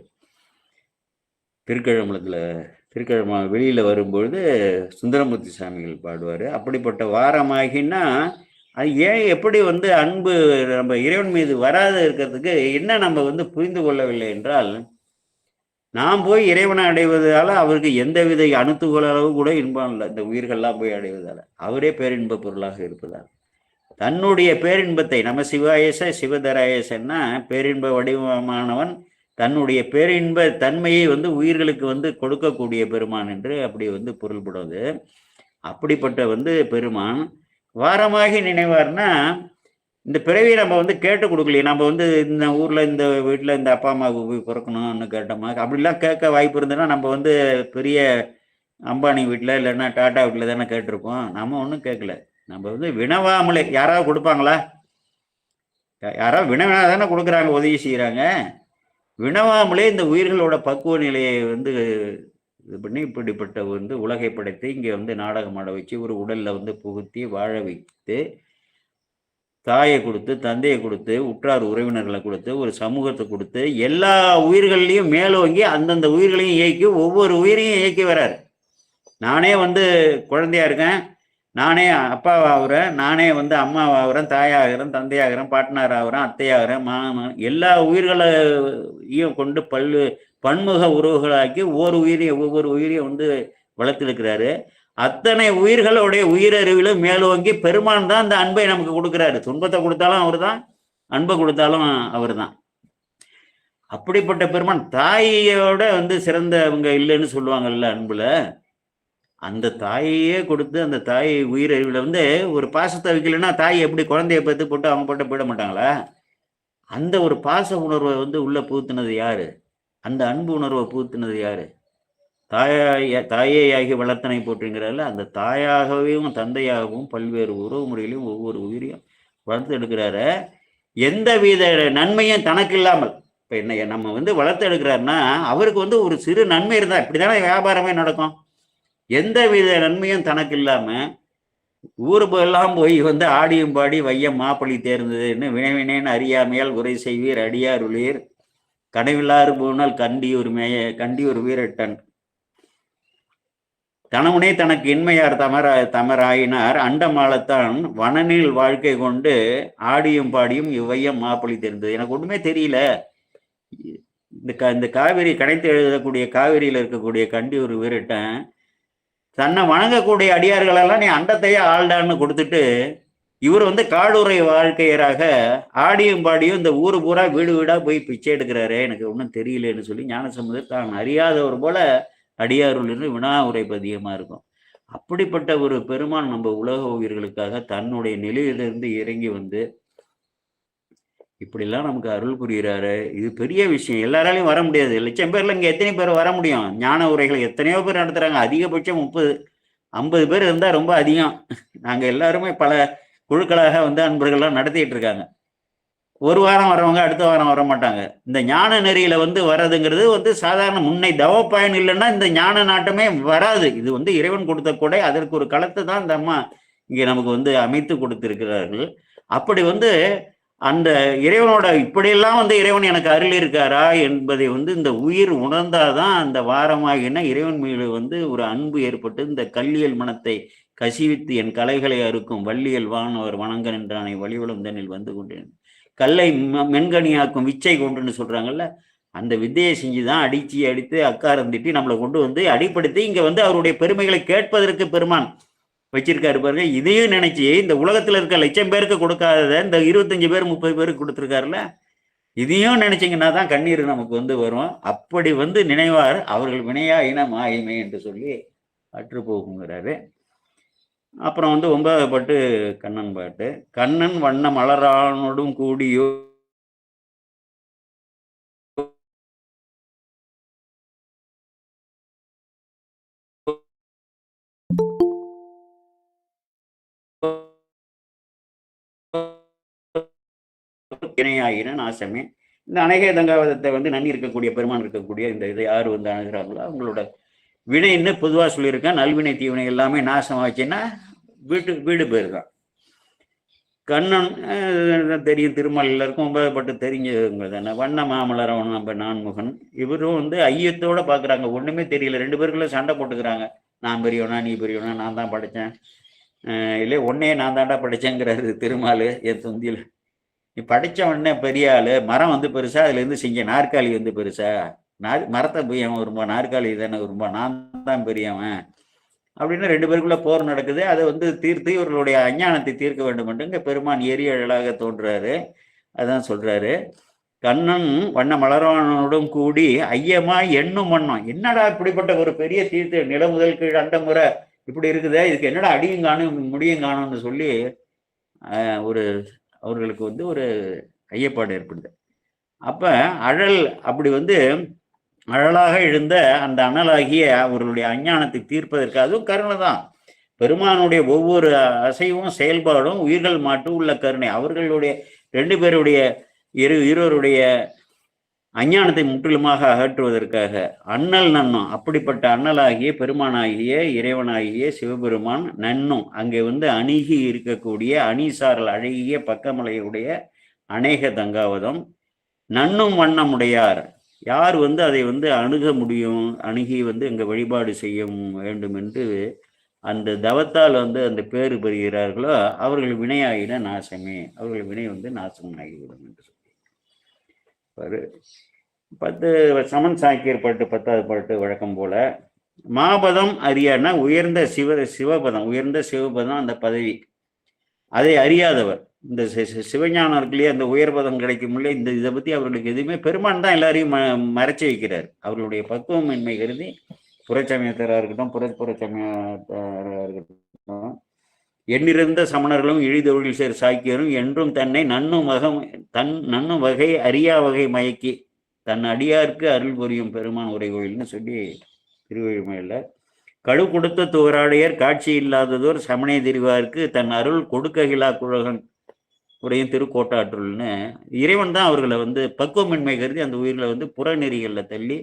திருக்கழும வெளியில வரும்பொழுது சுந்தரமூர்த்தி சாமிகள் பாடுவார். அப்படிப்பட்ட வாரமாகின்னா அது ஏன் எப்படி வந்து அன்பு நம்ம இறைவன் மீது வராத இருக்கிறதுக்கு என்ன நம்ம வந்து புரிந்து கொள்ளவில்லை என்றால், நாம் போய் இறைவனை அடைவதால அவருக்கு எந்தவித அணுத்துகள் அளவு கூட இன்பம் இல்லை. இந்த உயிர்கள்லாம் போய் அடைவதால அவரே பேரின்ப பொருளாக இருப்பதால் தன்னுடைய பேரின்பத்தை நம்ம சிவதராயசன்னா பேரின்ப வடிவமானவன் தன்னுடைய பேரின்ப தன்மையை வந்து உயிர்களுக்கு வந்து கொடுக்கக்கூடிய பெருமான் என்று அப்படி வந்து பொருள்படுவது. அப்படிப்பட்ட வந்து பெருமான் வாரமாகி நினைவார்னா இந்த பிறவியை நம்ம வந்து கேட்டு கொடுக்கலையே. நம்ம வந்து இந்த ஊர்ல இந்த வீட்டுல இந்த அப்பா அம்மாவுக்கு போய் பிறக்கணும்னு கேட்டோமா? அப்படிலாம் கேட்க வாய்ப்பு இருந்ததுன்னா நம்ம வந்து பெரிய அம்பானி வீட்டுல இல்லைன்னா டாடா வீட்டுல தானே கேட்டிருப்போம். நம்ம ஒன்றும் கேட்கல. நம்ம வந்து வினவாமலே யாராவது கொடுப்பாங்களா? யாராவது வினவினா தானே கொடுக்குறாங்க, உதவி செய்யறாங்க. வினவாமலே இந்த உயிர்களோட பக்குவ நிலையை வந்து இது பண்ணி இப்படிப்பட்ட வந்து உலகை படைத்து இங்கே வந்து நாடகம் ஆட வச்சு ஒரு உடல்ல வந்து புகுத்தி வாழ வைத்து தாயை கொடுத்து தந்தையை கொடுத்து உற்றார் உறவினர்களை கொடுத்து ஒரு சமூகத்தை கொடுத்து எல்லா உயிர்களையும் மேலோங்கி அந்தந்த உயிர்களையும் இயக்கி ஒவ்வொரு உயிரையும் இயக்கி வர்றாரு. நானே வந்து குழந்தையா இருக்கேன், நானே அப்பாவாகிறேன், நானே வந்து அம்மாவாகிறேன், தாயாகிறேன், தந்தையாகிறேன், பாட்னார் ஆகிறேன், அத்தையாகிறேன், மாமன், எல்லா உயிர்களையும் கொண்டு பன்முக உறவுகளாக்கி ஒவ்வொரு உயிரையும் வந்து வளர்த்திருக்கிறாரு. அத்தனை உயிர்களுடைய உயிரறிவிலும் மேலோங்கி பெருமான் தான் அந்த அன்பை நமக்கு கொடுக்குறாரு. துன்பத்தை கொடுத்தாலும் அவர் தான், அன்பை கொடுத்தாலும் அவர் தான். அப்படிப்பட்ட பெருமான் தாயோட வந்து சிறந்தவங்க இல்லைன்னு சொல்லுவாங்கல்ல அன்புல. அந்த தாயையே கொடுத்து அந்த தாய் உயிரறிவுல வந்து ஒரு பாசத்தை வைக்கலன்னா தாய் எப்படி குழந்தைய பத்து போட்டு அவங்க போட்டு போயிட மாட்டாங்களா? அந்த ஒரு பாச உணர்வை வந்து உள்ள புகுத்தினது யாரு? அந்த அன்பு உணர்வை புகுத்தினது யாரு? தாயேயாகி வளர்த்தனை போட்டுங்கிறால அந்த தாயாகவும் தந்தையாகவும் பல்வேறு உறவு முறையிலையும் ஒவ்வொரு உயிரையும் வளர்த்து எடுக்கிறாரு. எந்த வித நன்மையும் தனக்கு இல்லாமல். இப்ப என்ன நம்ம வந்து வளர்த்து எடுக்கிறாருன்னா அவருக்கு வந்து ஒரு சிறு நன்மை இருந்தா இப்படிதானே வியாபாரமே நடக்கும். எந்த வித நன்மையும் தனக்கு இல்லாம ஊரு எல்லாம் போய் வந்து ஆடியும் பாடி வையம் மாப்பள்ளி தேர்ந்ததுன்னு வினைவினேன்னு அறியாமையால் உரை செய்வீர் அடியார் உளிர் கனவில்லாறு போனால் கண்டி ஒரு வீரட்டன் தனமுனே தனக்கு இன்மையார் தமராயினார் அண்டமாலத்தான் வனனில் வாழ்க்கை கொண்டு ஆடியும் பாடியும் இவ்வையம் மாப்பள்ளி தெரிந்தது. எனக்கு ஒண்ணுமே தெரியல. இந்த காவிரி கடைத்து எழுதக்கூடிய காவிரியில இருக்கக்கூடிய கண்டி ஒரு வீரட்டன் தன்னை வணங்கக்கூடிய அடியார்களெல்லாம் நீ அண்டத்தையே ஆள்டான்னு கொடுத்துட்டு இவர் வந்து காடுரை வாழ்க்கையராக ஆடியும் பாடியும் இந்த ஊரு பூரா வீடு வீடா போய் பிச்சை எடுக்கிறாரு. எனக்கு ஒன்றும் தெரியலன்னு சொல்லி ஞானசம்பந்தர் தான் அறியாதவர் போல அடியாருள் வினா உரை பதிகமா இருக்கும். அப்படிப்பட்ட ஒரு பெருமான் நம்ம உலக உயிர்களுக்காக தன்னுடைய நிலையிலிருந்து இறங்கி வந்து இப்படிலாம் நமக்கு அருள் புரிகிறாரு. இது பெரிய விஷயம். எல்லாராலையும் வர முடியாது. லட்சம் பேர்ல இங்க எத்தனை பேர் வர முடியும்? ஞான உரைகள் எத்தனையோ பேர் நடத்துறாங்க. அதிகபட்சம் 30, 50 பேர் இருந்தா ரொம்ப அதிகம். நாங்க எல்லாருமே பல குழுக்களாக வந்து அன்பர்கள்லாம் நடத்திட்டு இருக்காங்க. ஒரு வாரம் வரவங்க அடுத்த வாரம் வர மாட்டாங்க. இந்த ஞான நெறியில வந்து வர்றதுங்கிறது வந்து சாதாரண முன்னை தவப்பயன் இல்லைன்னா இந்த ஞான நாட்டமே வராது. இது வந்து இறைவன் கொடுத்த கொடை. அதற்கு ஒரு களத்தை தான் இந்த அம்மா இங்கே நமக்கு வந்து அமைத்து கொடுத்திருக்கிறார்கள். அப்படி வந்து அந்த இறைவனோட இப்படியெல்லாம் வந்து இறைவன் எனக்கு அருள் இருக்காரா என்பதை வந்து இந்த உயிர் உணர்ந்தாதான் அந்த வாரமாகின இறைவன் மீது வந்து ஒரு அன்பு ஏற்பட்டு இந்த கல்லியல் மனத்தை கசிவித்து என் கலைகளை அறுக்கும் வள்ளியல் வானவர் வணங்க நின்றானை வழிவளந்தனில் வந்து கொண்டேன். கல்லை மென்கனியாக்கும் விச்சை கொண்டுன்னு சொல்றாங்கல்ல, அந்த வித்தையை செஞ்சுதான் அடித்து அக்காரம் திட்டி நம்மளை கொண்டு வந்து அடிப்படுத்தி இங்க வந்து அவருடைய பெருமைகளை கேட்பதற்கு பெருமான் வச்சிருக்காரு பாருங்க. இதையும் நினைச்சு இந்த உலகத்துல இருக்க லட்சம் பேருக்கு கொடுக்காதத இந்த 25 பேர் 30 பேருக்கு கொடுத்துருக்காருல்ல, இதையும் நினைச்சிங்கன்னா தான் கண்ணீர் நமக்கு வந்து வரும். அப்படி வந்து நினைவார் அவர்கள் வினையா இனம் ஆயுமே என்று சொல்லி அற்று போகுங்கிறாரு. அப்புறம் வந்து 9வது பாட்டு கண்ணன் பாட்டு. கண்ணன் வண்ண மலரானோடும் கூடியோ இணையாயின நாசமே. இந்த அநேக தங்காவதத்தை வந்து நன்னி இருக்கக்கூடிய பெருமான் இருக்கக்கூடிய இந்த இதை யார் வந்து அணுகிறாங்களோ அவங்களோட வினைன்னு பொதுவாக சொல்லியிருக்கேன். நல்வினை தீவினை எல்லாமே நாசமாச்சுன்னா வீடு பேர் தான். கண்ணன் தெரியும், திருமால் எல்லாருக்கும் 9வது பாட்டு தெரிஞ்சவங்க தானே. வண்ண மாமலரவன் நம்ம நான்முகன். இவரும் வந்து ஐயத்தோட பார்க்குறாங்க. ஒன்றுமே தெரியல. 2 பேருக்குள்ள சண்டை போட்டுக்கிறாங்க. நான் பெரியவனா நீ பெரியவனா, நான் தான் படித்தேன் இல்லை ஒன்னே நான் தாண்டா படித்தேங்கிறாரு திருமால் என் தொந்தியில். நீ படித்த உடனே பெரிய ஆள், மரம் வந்து பெருசா, அதுலேருந்து செஞ்ச நாற்காலி வந்து பெருசா, மரத்தை போய் அவன் விரும்பா, நாற்காலி தானே விரும்பா, நான் தான் பெரியவன் அப்படின்னு 2 பேருக்குள்ள போர் நடக்குது. அதை வந்து தீர்த்து இவர்களுடைய அஞ்ஞானத்தை தீர்க்க வேண்டும் என்று இங்கே பெருமான் எரியழலாக தோன்றாரு. அதான் சொல்றாரு, கண்ணன் வண்ண மலரானோடும் கூடி ஐயமா எண்ணும் வண்ணம். என்னடா இப்படிப்பட்ட ஒரு பெரிய தீர்த்து நில முதல் கீழ் அந்த முறை இப்படி இருக்குதே, இதுக்கு என்னடா அடியும் காணும் முடியும் காணும்னு சொல்லி ஒரு அவர்களுக்கு வந்து ஒரு ஐயப்பாடு ஏற்படுது. அப்ப அழல் அப்படி வந்து அழலாக எழுந்த அந்த அனலாகிய அவர்களுடைய அஞ்ஞானத்தை தீர்ப்பதற்கு, அதுவும் கருணை தான். பெருமானுடைய ஒவ்வொரு அசைவும் செயல்பாடும் உயிர்கள் மாட்டு உள்ள கருணை. அவர்களுடைய 2 பேருடைய இருவருடைய அஞ்ஞானத்தை முற்றிலுமாக அகற்றுவதற்காக அண்ணல் நன்னும். அப்படிப்பட்ட அண்ணலாகிய பெருமானாகிய இறைவனாகிய சிவபெருமான் நன்னும் அங்கே வந்து அணுகி இருக்கக்கூடிய அணிசாரல் அழகிய பக்கமலையுடைய அநேக தங்காவதம் நன்னும் வண்ணமுடையார். யார் வந்து அதை வந்து அணுக முடியும், அணுகி வந்து அங்கே வழிபாடு செய்ய வேண்டும் என்று அந்த தவத்தால் வந்து அந்த பேறு பெறுகிறார்களோ அவர்கள் வினையாகின நாசமே, அவர்கள் வினை வந்து நாசமாகிவிடும் என்று சொல்லி 10 சமன் சாக்கியர் பாட்டு 10வது பாட்டு வழக்கம் போல. மாபதம் அறியானா உயர்ந்த சிவபதம், உயர்ந்த சிவபதம் அந்த பதவி, அதை அறியாதவர். இந்த சிவஞானர்களே அந்த உயர்பதம் கிடைக்கும் இல்லை. இந்த இதை பற்றி அவர்களுக்கு எதுவுமே, பெருமான் தான் எல்லாரையும் மறைச்சி வைக்கிறார். அவர்களுடைய பக்குவமின்மை கருதி புறச்சமயத்தராக இருக்கட்டும், புறச்சமயத்தராக இருக்கட்டும், எண்ணிருந்த சமணர்களும் இழிதொழில் சேர் சாக்கியரும் என்றும் தன்னை நன்னும் வகை அறியா வகை மயக்கி தன் அடியாருக்கு அருள் புரியும் பெருமான் உரை கோயில்னு சொல்லி திருவழிமையில் கழு கொடுத்த துவராடையர் காட்சி இல்லாததோர் சமணை தெரிவாருக்கு தன் அருள் கொடுக்ககிலா குழகன் உரையும் திருக்கோட்டாற்றுள்னு இறைவன் தான் அவர்களை வந்து பக்குவமின்மை கருதி அந்த உயிர்களை வந்து புறநெறிகளில் தள்ளி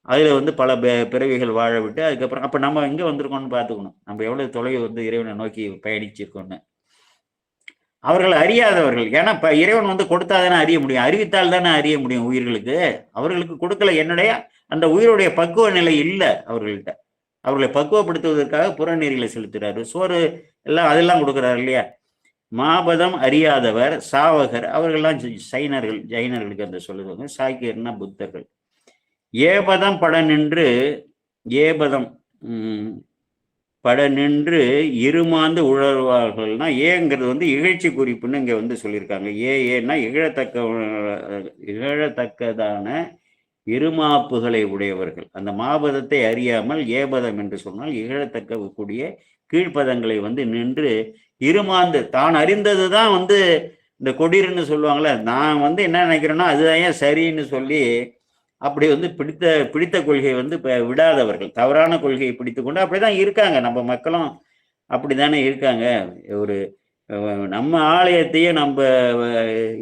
அதில் வந்து பல பிறவிகள் வாழ விட்டு அதுக்கப்புறம் அப்போ நம்ம எங்கே வந்திருக்கோம்னு பார்த்துக்கணும். நம்ம எவ்வளோ தொலைவு வந்து இறைவனை நோக்கி பயணிச்சிருக்கோன்னு. அவர்கள் அறியாதவர்கள். ஏன்னா இப்போ இறைவன் வந்து கொடுத்தா தானே அறிய முடியும், அறிவித்தால் தானே அறிய முடியும் உயிர்களுக்கு. அவர்களுக்கு கொடுக்கல. என்னுடைய அந்த உயிருடைய பக்குவ நிலை இல்லை அவர்கள்ட்ட. அவர்களை பக்குவப்படுத்துவதற்காக புறநெறிகளை செலுத்துறாரு. சோறு எல்லாம் அதெல்லாம் கொடுக்குறாரு இல்லையா. மாபதம் அறியாதவர் சாவகர், அவர்கள்லாம் சைனர்கள், ஜைனர்களுக்கு அந்த சொல்லுவாங்க. சாக்கியர்னா புத்தர்கள். ஏபதம் பட நின்று இருமாந்து உழல்வார்கள்னா ஏங்கிறது வந்து இகழ்ச்சி குறிப்புன்னு இங்கே வந்து சொல்லியிருக்காங்க. ஏன்னா இகழத்தக்கதான இருமாப்புகளை உடையவர்கள். அந்த மாபதத்தை அறியாமல் ஏபதம் என்று சொன்னால் இகழத்தக்க கூடிய கீழ்ப்பதங்களை வந்து நின்று இருமாந்து தான் அறிந்தது தான் வந்து இந்த கொடிர்னு சொல்லுவாங்களே, நான் வந்து என்ன நினைக்கிறேன்னா அதுதான் ஏன் சரின்னு சொல்லி அப்படி வந்து பிடித்த கொள்கையை வந்து விடாதவர்கள், தவறான கொள்கையை பிடித்து கொண்டு அப்படிதான் இருக்காங்க. நம்ம மக்களும் அப்படித்தானே இருக்காங்க. ஒரு நம்ம ஆலயத்தையே நம்ம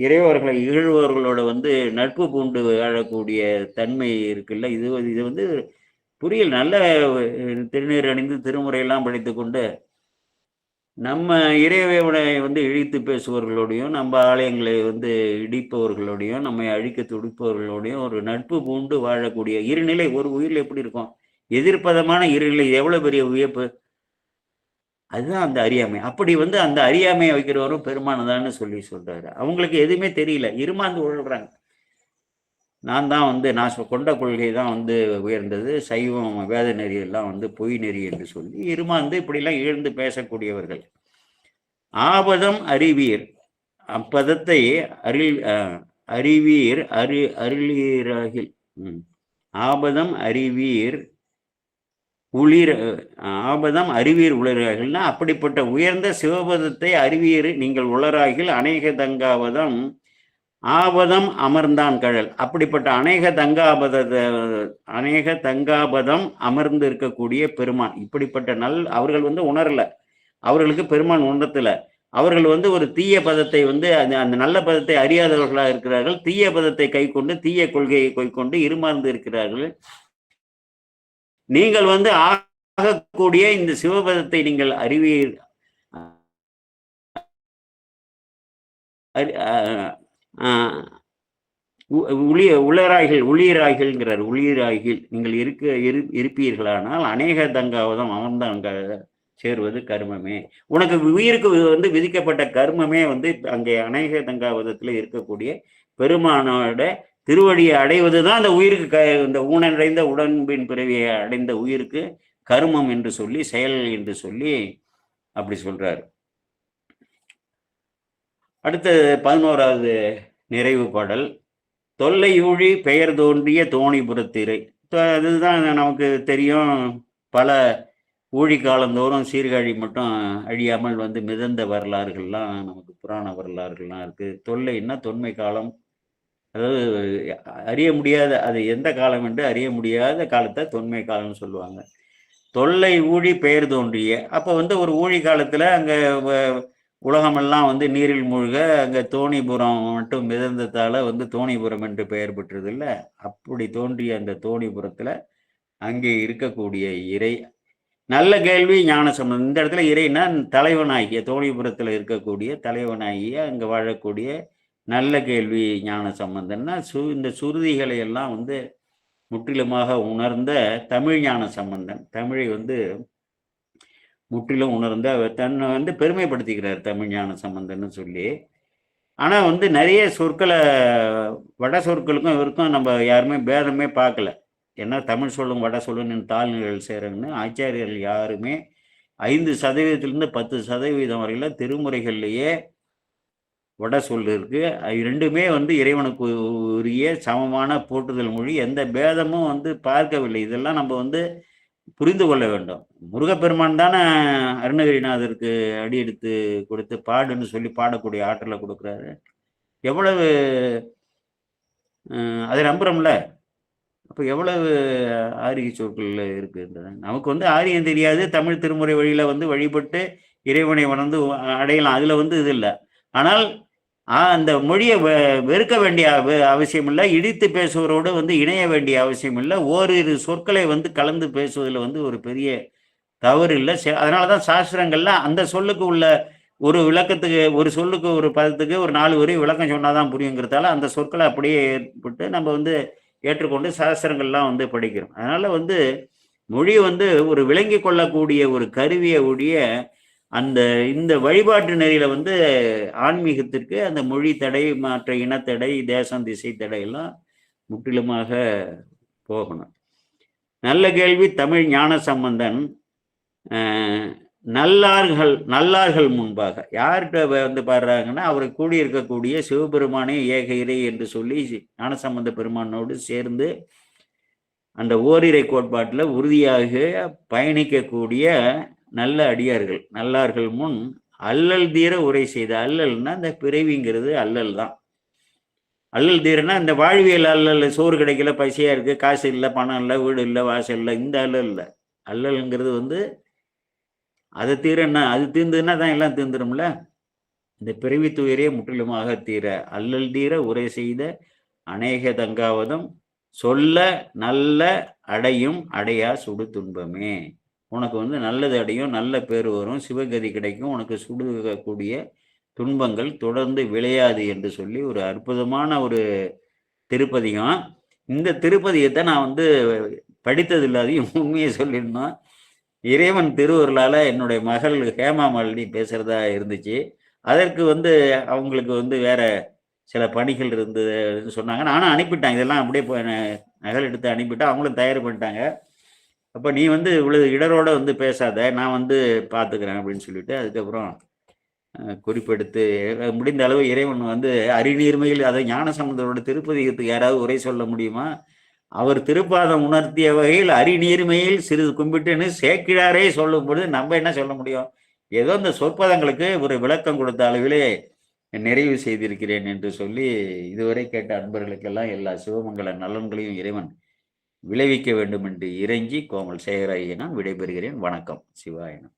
இறைவர்களை இகழ்வர்களோட வந்து நட்பு பூண்டு வாழக்கூடிய தன்மை இருக்குல்ல. இது வந்து புரியல். நல்ல திருநீர் அணிந்து திருமுறையெல்லாம் படித்து கொண்டு நம்ம இறைவனை வந்து இழித்து பேசுபவர்களோடையும், நம்ம ஆலயங்களை வந்து இடிப்பவர்களோடையும், நம்மை அழிக்க துடிப்பவர்களோடையும் ஒரு நட்பு பூண்டு வாழக்கூடிய இருநிலை ஒரு உயிரில் எப்படி இருக்கும்? எதிர்ப்பதமான இருநிலை எவ்வளவு பெரிய வியப்பு! அதுதான் அந்த அறியாமை. அப்படி வந்து அந்த அறியாமையை வைக்கிறவரும் பெருமானதான்னு சொல்லி சொல்றாரு. அவங்களுக்கு எதுவுமே தெரியல, இருமாந்து உழல்றாங்க. நான் கொண்ட கொள்கை தான் வந்து உயர்ந்தது, சைவம் வேத நெறி எல்லாம் வந்து பொய் நெறி என்று சொல்லி இருமாந்து இப்படிலாம் இழந்து பேசக்கூடியவர்கள். ஆபதம் அறிவீர், அப்பதத்தை அறிவீர் அருளீராகில். ஆபதம் அறிவீர் ஆபதம் அறிவீர் உளராகில்னா அப்படிப்பட்ட உயர்ந்த சிவபதத்தை அறிவீர் நீங்கள் உளராகில் அநேக தங்காபதம் ஆபதம் அமர்ந்தான் கழல். அப்படிப்பட்ட அநேக தங்காபதம் அமர்ந்து இருக்கக்கூடிய பெருமான். இப்படிப்பட்ட அவர்கள் வந்து உணரல, அவர்களுக்கு பெருமான் உணர்த்தல. அவர்கள் வந்து ஒரு தீய பதத்தை வந்து அந்த நல்ல பதத்தை அறியாதவர்களாக இருக்கிறார்கள். தீய பதத்தை கை கொண்டு தீய கொள்கையை கைக்கொண்டு இருமாந்து இருக்கிறார்கள். நீங்கள் வந்து ஆகக்கூடிய இந்த சிவபதத்தை நீங்கள் அறிவீர் உள்ளீராய்கள்ங்கிறார். உள்ளீராய்கள் நீங்கள் இருப்பீர்களானால் அநேக தங்காவதம் அமர்ந்தாங்க சேருவது கர்மமே. உனக்கு உயிருக்கு வந்து விதிக்கப்பட்ட கர்மமே வந்து அங்கே அநேக தங்காவதத்தில் இருக்கக்கூடிய பெருமானோட திருவடியை அடைவதுதான் அந்த உயிருக்கு இந்த ஊனடைந்த உடம்பின் பிறவியை அடைந்த உயிருக்கு கர்மம் என்று சொல்லி செயல் என்று சொல்லி அப்படி சொல்றாரு. அடுத்த 11வது நிறைவு பாடல். தொல்லையூழி பெயர் தோன்றிய தோணிபுரத்திரை. அதுதான் நமக்கு தெரியும். பல ஊழி காலந்தோறும் சீர்காழி மட்டும் அழியாமல் வந்து மிதந்த வரலாறுகள்லாம் நமக்கு புராண வரலாறுகள்லாம் இருக்கு. தொல்லைன்னா தொன்மை காலம், அதாவது அறிய முடியாத, அது எந்த காலம் என்று அறிய முடியாத காலத்தை தொன்மை காலம்னு சொல்லுவாங்க. தொல்லை ஊழி பெயர் தோன்றிய, அப்போ வந்து ஒரு ஊழி காலத்துல அங்க உலகமெல்லாம் வந்து நீரில் மூழ்க அங்க தோணிபுரம் மட்டும் மிதந்ததால வந்து தோணிபுரம் என்று பெயர் பெற்றது இல்லை. அப்படி தோன்றிய அந்த தோணிபுரத்துல அங்கே இருக்கக்கூடிய இறை. நல்ல கேள்வி ஞான சம்பந்தம். இந்த இடத்துல இறைனா தலைவனாகிய, தோணிபுரத்துல இருக்கக்கூடிய தலைவனாகிய அங்க வாழக்கூடிய நல்ல கேள்வி ஞான சம்பந்தம்னா இந்த சுருதிகளை எல்லாம் வந்து முற்றிலுமாக உணர்ந்த தமிழ் ஞான சம்பந்தன். தமிழை வந்து முற்றிலும் உணர்ந்த தன்னை வந்து பெருமைப்படுத்திக்கிறார் தமிழ் ஞான சம்பந்தன்னு சொல்லி. ஆனா வந்து நிறைய சொற்களை, வட சொற்களுக்கும் இவருக்கும் நம்ம யாருமே பேதமே பார்க்கல. ஏன்னா தமிழ் சொல்லும் வட சொல்லும் தாழ்நிலைகள் சேருங்கன்னு ஆச்சாரியர்கள் யாருமே 5% 10% வரையில திருமுறைகள்லேயே வட சொல் இருக்கு. ரெண்டுமே வந்து இறைவனுக்கு உரிய சமமான போற்றுதல் மொழி. எந்த பேதமும் வந்து பார்க்கவில்லை. இதெல்லாம் நம்ம வந்து புரிந்து கொள்ள வேண்டும். முருகப்பெருமான் தானே அருணகிரிநாதருக்கு அடி எடுத்து கொடுத்து பாடுன்னு சொல்லி பாடக்கூடிய ஆற்றலை கொடுக்குறாரு. எவ்வளவு அதை நம்புறோம்ல. அப்போ எவ்வளவு ஆரிய சொற்கள் இருக்குன்றது நமக்கு வந்து ஆரியம் தெரியாது. தமிழ் திருமுறை வழியில வந்து வழிபட்டு இறைவனை உணர்ந்து அடையலாம். அதுல வந்து இது இல்லை. ஆனால் அந்த மொழியை வெறுக்க வேண்டிய அவசியம் இல்லை. இடித்து பேசுவரோடு வந்து இணைய வேண்டிய அவசியம் இல்லை. ஓரிரு சொற்களை வந்து கலந்து பேசுவதில் வந்து ஒரு பெரிய தவறு இல்லை. அதனாலதான் சாஸ்திரங்கள்ல அந்த சொல்லுக்கு உள்ள ஒரு விளக்கத்துக்கு, ஒரு சொல்லுக்கு ஒரு பதத்துக்கு ஒரு 4 வரி விளக்கம் சொன்னாதான் புரியுங்கிறதால அந்த சொற்களை அப்படியே ஏற்பட்டு நம்ம வந்து ஏற்றுக்கொண்டு சாஸ்திரங்கள்லாம் வந்து படிக்கிறோம். அதனால வந்து மொழி வந்து ஒரு விளங்கி கொள்ளக்கூடிய ஒரு கருவியை உடைய இந்த வழிபாட்டு நெறியில வந்து ஆன்மீகத்திற்கு அந்த மொழி தடை, மற்ற இனத்தடை, தேசம் திசை தடை எல்லாம் முற்றிலுமாக போகணும். நல்ல கேள்வி தமிழ் ஞான சம்பந்தன் நல்லார்கள் முன்பாக யார்கிட்ட வந்து பாடுறாங்கன்னா, அவரை கூடியிருக்கக்கூடிய சிவபெருமானே ஏக இறை என்று சொல்லி ஞானசம்பந்த பெருமானோடு சேர்ந்து அந்த ஓரிரை கோட்பாட்டில் உறுதியாக பயணிக்கக்கூடிய நல்ல அடியார்கள், நல்லார்கள் முன் அல்லல் தீர உரை செய்த. அல்லல்னா இந்த பிறவிங்கிறது அல்லல் தான். அல்லல் தீரனா இந்த வாழ்வியல் அல்லல், சோறு கிடைக்கல, பசியா இருக்கு, காசு இல்லை, பணம் இல்லை, வீடு இல்லை, வாசல் இல்லை, இந்த அல்லல் இல்லை. அல்லல்ங்கிறது வந்து அதை தீர என்ன, அது தீர்ந்ததுன்னா தான் எல்லாம் தீர்ந்துடும்ல. இந்த பிறவி துயரே முற்றிலுமாக தீர அல்லல் தீர உரை செய்த அநேக தங்காவதும் சொல்ல நல்ல அடையும் அடையா சுடு துன்பமே. உனக்கு வந்து நல்லது அடையும், நல்ல பேர் வரும், சிவகதி கிடைக்கும், உனக்கு சுடுகக்கூடிய துன்பங்கள் தொடர்ந்து விளையாது என்று சொல்லி ஒரு அற்புதமான ஒரு திருப்பதிகம். இந்த திருப்பதியத்தை நான் வந்து படித்தது இல்லாதையும் உண்மையை சொல்லிடணும். இறைவன் திருவருளால் என்னுடைய மகள் ஹேமா மாலினி பேசுகிறதா இருந்துச்சு. அதற்கு வந்து அவங்களுக்கு வந்து வேற சில பணிகள் இருந்ததுன்னு சொன்னாங்க. நானும் அனுப்பிட்டேன், இதெல்லாம் அப்படியே நகல் எடுத்து அனுப்பிட்டேன். அவங்களும் தயார் பண்ணிட்டாங்க. அப்போ நீ வந்து இவ்வளவு இடரோட வந்து பேசாத, நான் வந்து பார்த்துக்கிறேன் அப்படின்னு சொல்லிட்டு அதுக்கப்புறம் குறிப்பெடுத்து முடிந்த அளவு இறைவன் வந்து அறிநீர்மையில், அதை ஞானசம்பந்தரோட திருப்பதிகத்துக்கு யாராவது உரை சொல்ல முடியுமா? அவர் திருப்பாதம் உணர்த்திய வகையில் அறிநீர்மையில் சிறிது கும்பிட்டுன்னு சேக்கிழாரே சொல்லும் பொழுது நம்ம என்ன சொல்ல முடியும்? ஏதோ இந்த சொற்பதங்களுக்கு ஒரு விளக்கம் கொடுத்த அளவிலே நிறைவு செய்திருக்கிறேன் என்று சொல்லி இதுவரை கேட்ட அன்பர்களுக்கெல்லாம் எல்லா சிவமங்கல நலன்களையும் இறைவன் விளைவிக்க வேண்டும் என்று இறைஞ்சி கோமல் சேகராயி நான் விடைபெறுகிறேன். வணக்கம். சிவாயனம்.